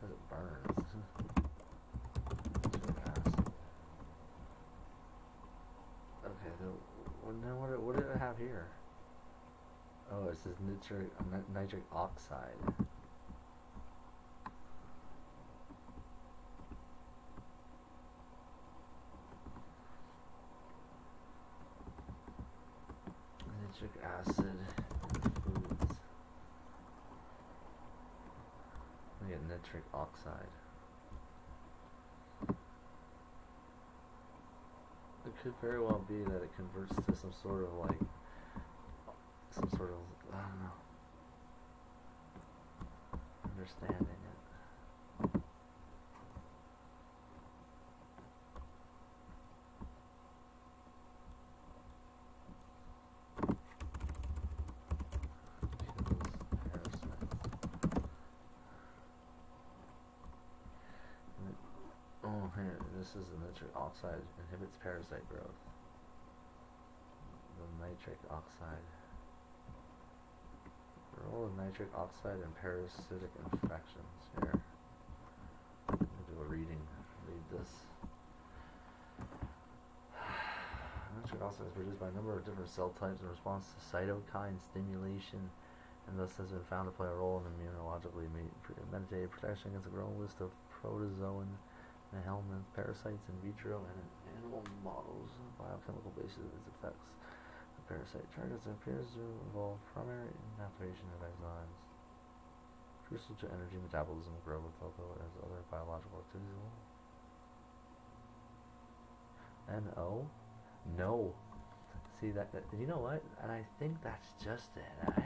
Says it burns. What did it have here? Oh, it says nitric oxide. acid foods. We get nitric oxide. It could very well be that it converts to some sort of I don't know, understanding it. Oh, here, this is the nitric oxide inhibits parasite growth. The nitric oxide. The role of nitric oxide in parasitic infections. Here. I'm going to do a reading. Read this. Nitric oxide is produced by a number of different cell types in response to cytokine stimulation, and thus has been found to play a role in immunologically mediated protection against a growing list of protozoan and helminth parasites in vitro and in animal models. Biochemical basis of its effects. The parasite targets appears to involve primary inactivation of enzymes, crucial to energy metabolism growth, although it has other biological activities as well. NO? No. See that? You know what? And I think that's just it, eh?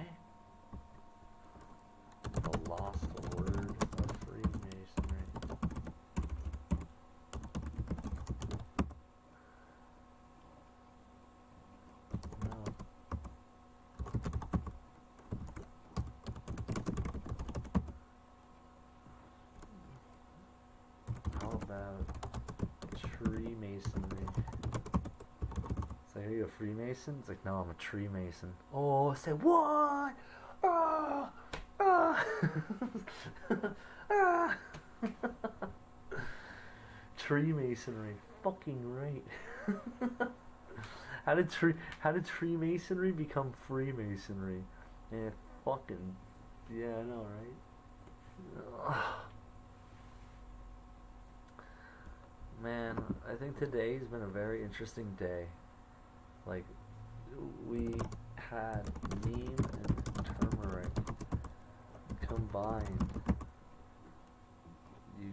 The lost word of Freemasonry. No. How about tree masonry? So are you a Freemason? It's like, no, I'm a tree mason. Oh, say what? Ah! Ah! Ah! Tree masonry, fucking right. How did tree masonry become Freemasonry? Yeah, fucking, yeah, I know, right? Ugh. Man, I think today's been a very interesting day. Like, we had neem and turmeric combined. You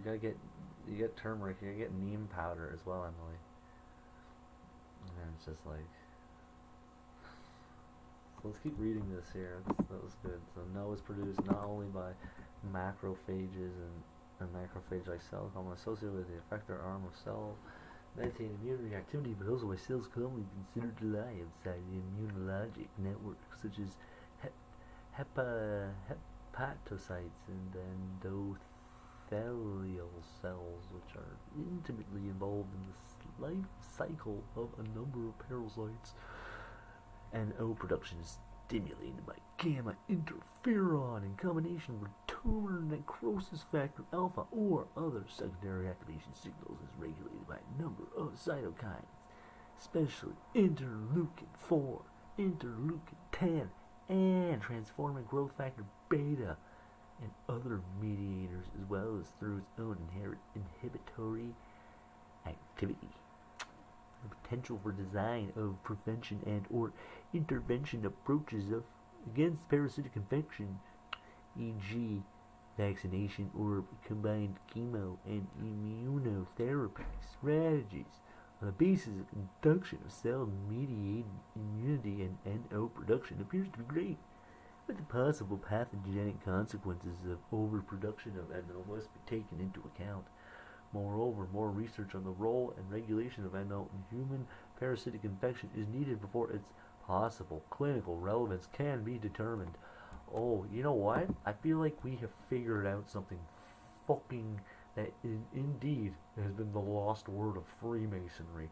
get turmeric, you get neem powder as well, Emily. And it's just like, so let's keep reading this here. That was good. So NO is produced not only by macrophages and macrophage-like cells commonly associated with the effector arm of cell mediating immune reactivity, but also by cells commonly considered to lie outside the immunologic network, such as hepatocytes and endothelial cells, which are intimately involved in the life cycle of a number of parasites. NO production is stimulated by gamma interferon in combination with tumor necrosis factor alpha or other secondary activation signals, is regulated by a number of cytokines, especially interleukin 4, interleukin 10, and transforming growth factor beta, and other mediators, as well as through its own inherent inhibitory activity. The potential for design of prevention and or intervention approaches against parasitic infection, e.g. vaccination or combined chemo and immunotherapy strategies on the basis of induction of cell-mediated immunity and NO production appears to be great, but the possible pathogenic consequences of overproduction of NO must be taken into account. Moreover, more research on the role and regulation of NO in human parasitic infection is needed before its possible clinical relevance can be determined. Oh, you know what? I feel like we have figured out something fucking that indeed has been the lost word of Freemasonry.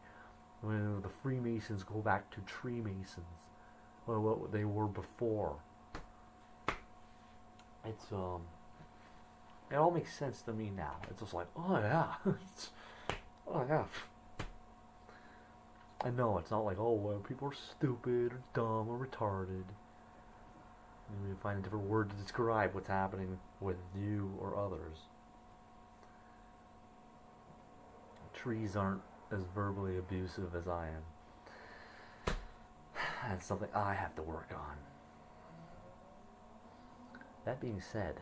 When the Freemasons go back to tree masons, or what they were before. It's it all makes sense to me now. It's just like, oh yeah, oh yeah. I know it's not like, oh well, people are stupid or dumb or retarded. And we find a different word to describe what's happening with you or others. Trees aren't as verbally abusive as I am. That's something I have to work on. That being said,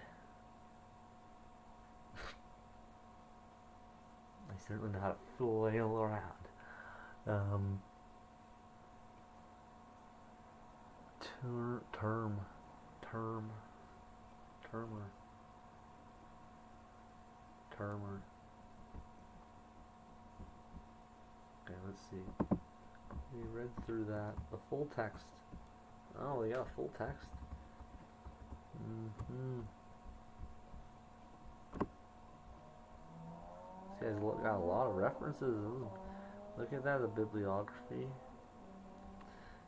I certainly know how to flail around. Termer. Okay, let's see. We read through that. The full text. Oh, yeah, full text. See, it's got a lot of references. Ooh, look at that, the bibliography.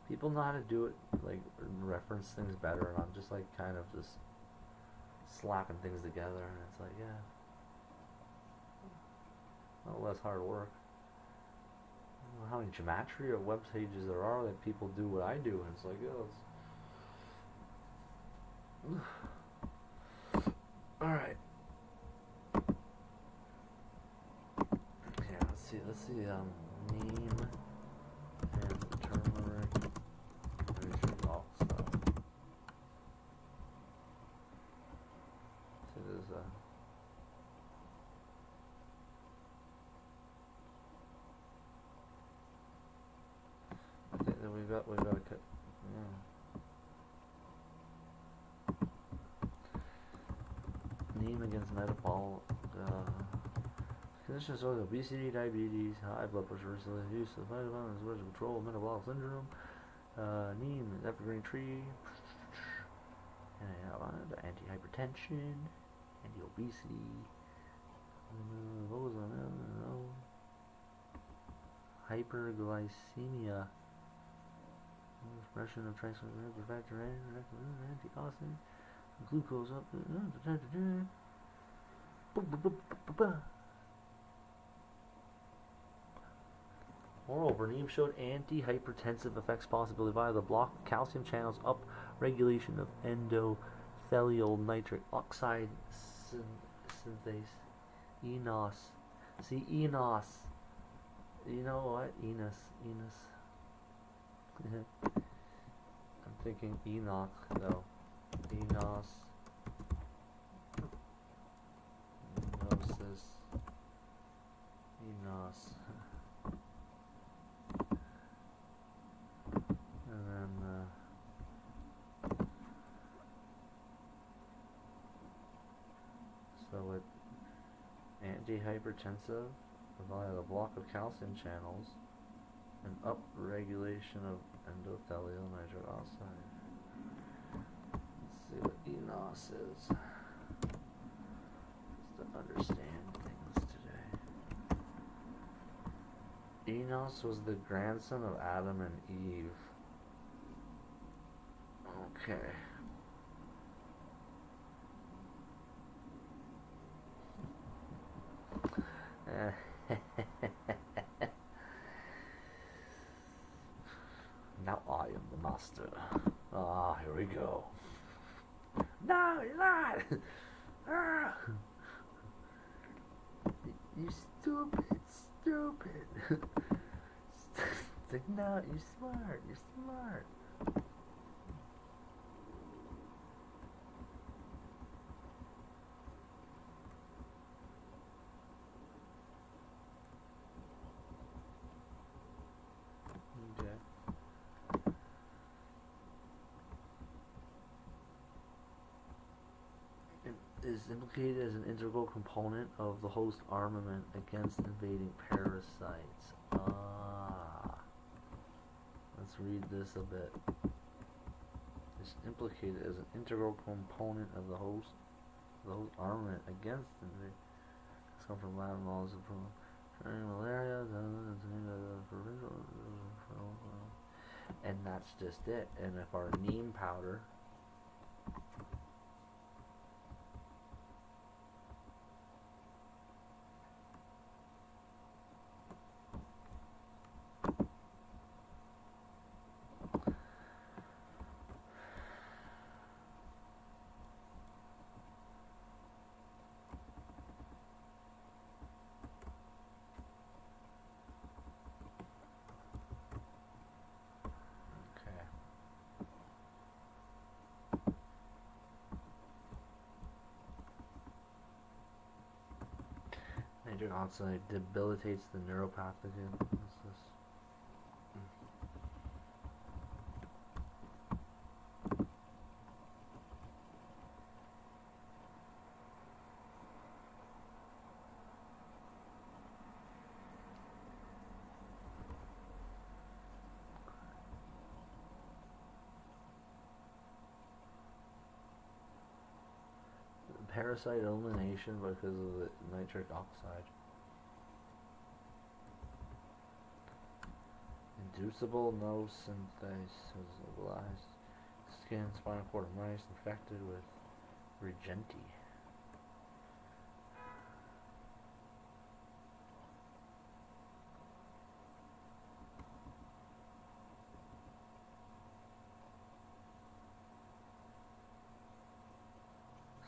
People know how to do it, like, reference things better, and I'm just, like, kind of just slapping things together, and it's like, yeah. Not less hard work. I don't know how many gematria or web pages there are that people do what I do, and it's like, yeah, it's... Alright. Yeah, let's see, neem and turmeric. Also. So there's okay, then we've got to cut, yeah. Neem against metabolic conditions such as obesity, diabetes, high blood pressure, use of vitamins, as well as control of metabolic syndrome. Neem is evergreen tree. Anti-hypertension, anti-obesity. Hyperglycemia. Expression of transcription factor antioxidant. Glucose up. Moreover, neem showed anti-hypertensive effects possibly via the block of calcium channels, up regulation of endothelial nitric oxide synthase. ENOS. See, ENOS. You know what? Enos. I'm thinking Enoch, though. Enos. Enosis. Enos. And then, so it antihypertensive via the block of calcium channels and up regulation of endothelial nitric oxide. Let's see what ENOS is. Just to understand things today. Enos was the grandson of Adam and Eve. Okay. Now I am the master. Ah, here we go. No, you're not! Ah. You stupid. It's like, no, you're smart. Okay. It is implicated as an integral component of the host armament against invading parasites. Let's read this a bit. It's implicated as an integral component of the host armament against invading. It's come from Latin laws from malaria, and that's just it. And if our neem powder okay. Nitric oxide debilitates the neuropathogen. What's this? Parasite elimination because of the nitric oxide. Inducible no synthesized skin, spinal cord of mice infected with Regenti.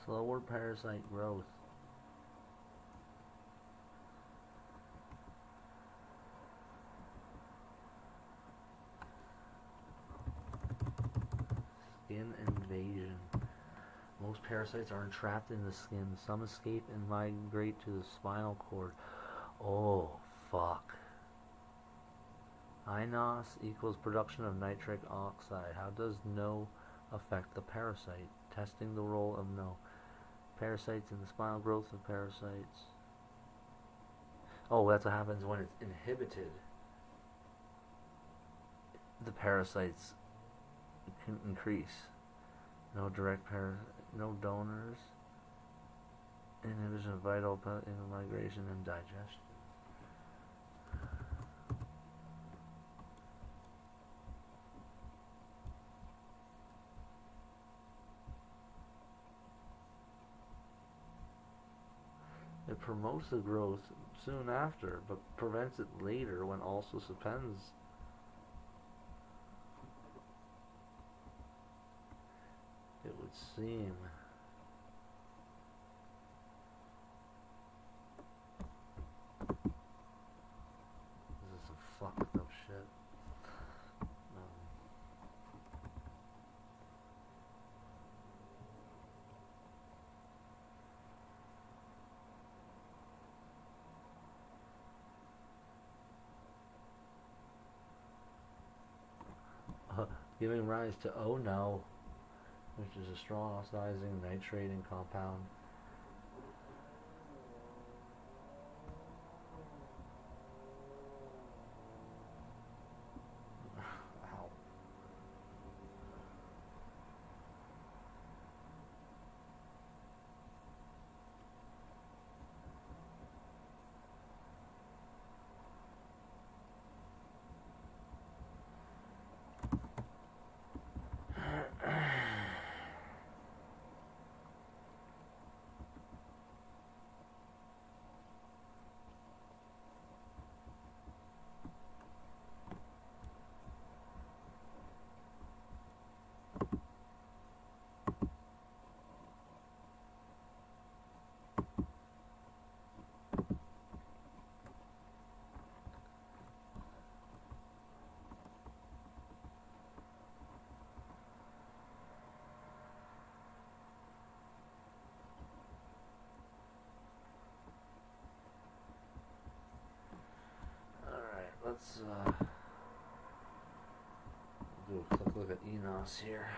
Slower parasite growth. Skin invasion. Most parasites are entrapped in the skin. Some escape and migrate to the spinal cord. Oh, fuck. INOS equals production of nitric oxide. How does no affect the parasite? Testing the role of no. Parasites in the spinal growth of parasites. Oh, that's what happens when it's inhibited. The parasites can increase. No direct no donors. Inhibition of vital migration and digestion. It promotes the growth soon after, but prevents it later when also suspends. It would seem. This is some fucked up shit. Giving rise to Oh No, which is a strong oxidizing nitrating compound. Ow. Let's do a quick look at ENOS here.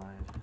side.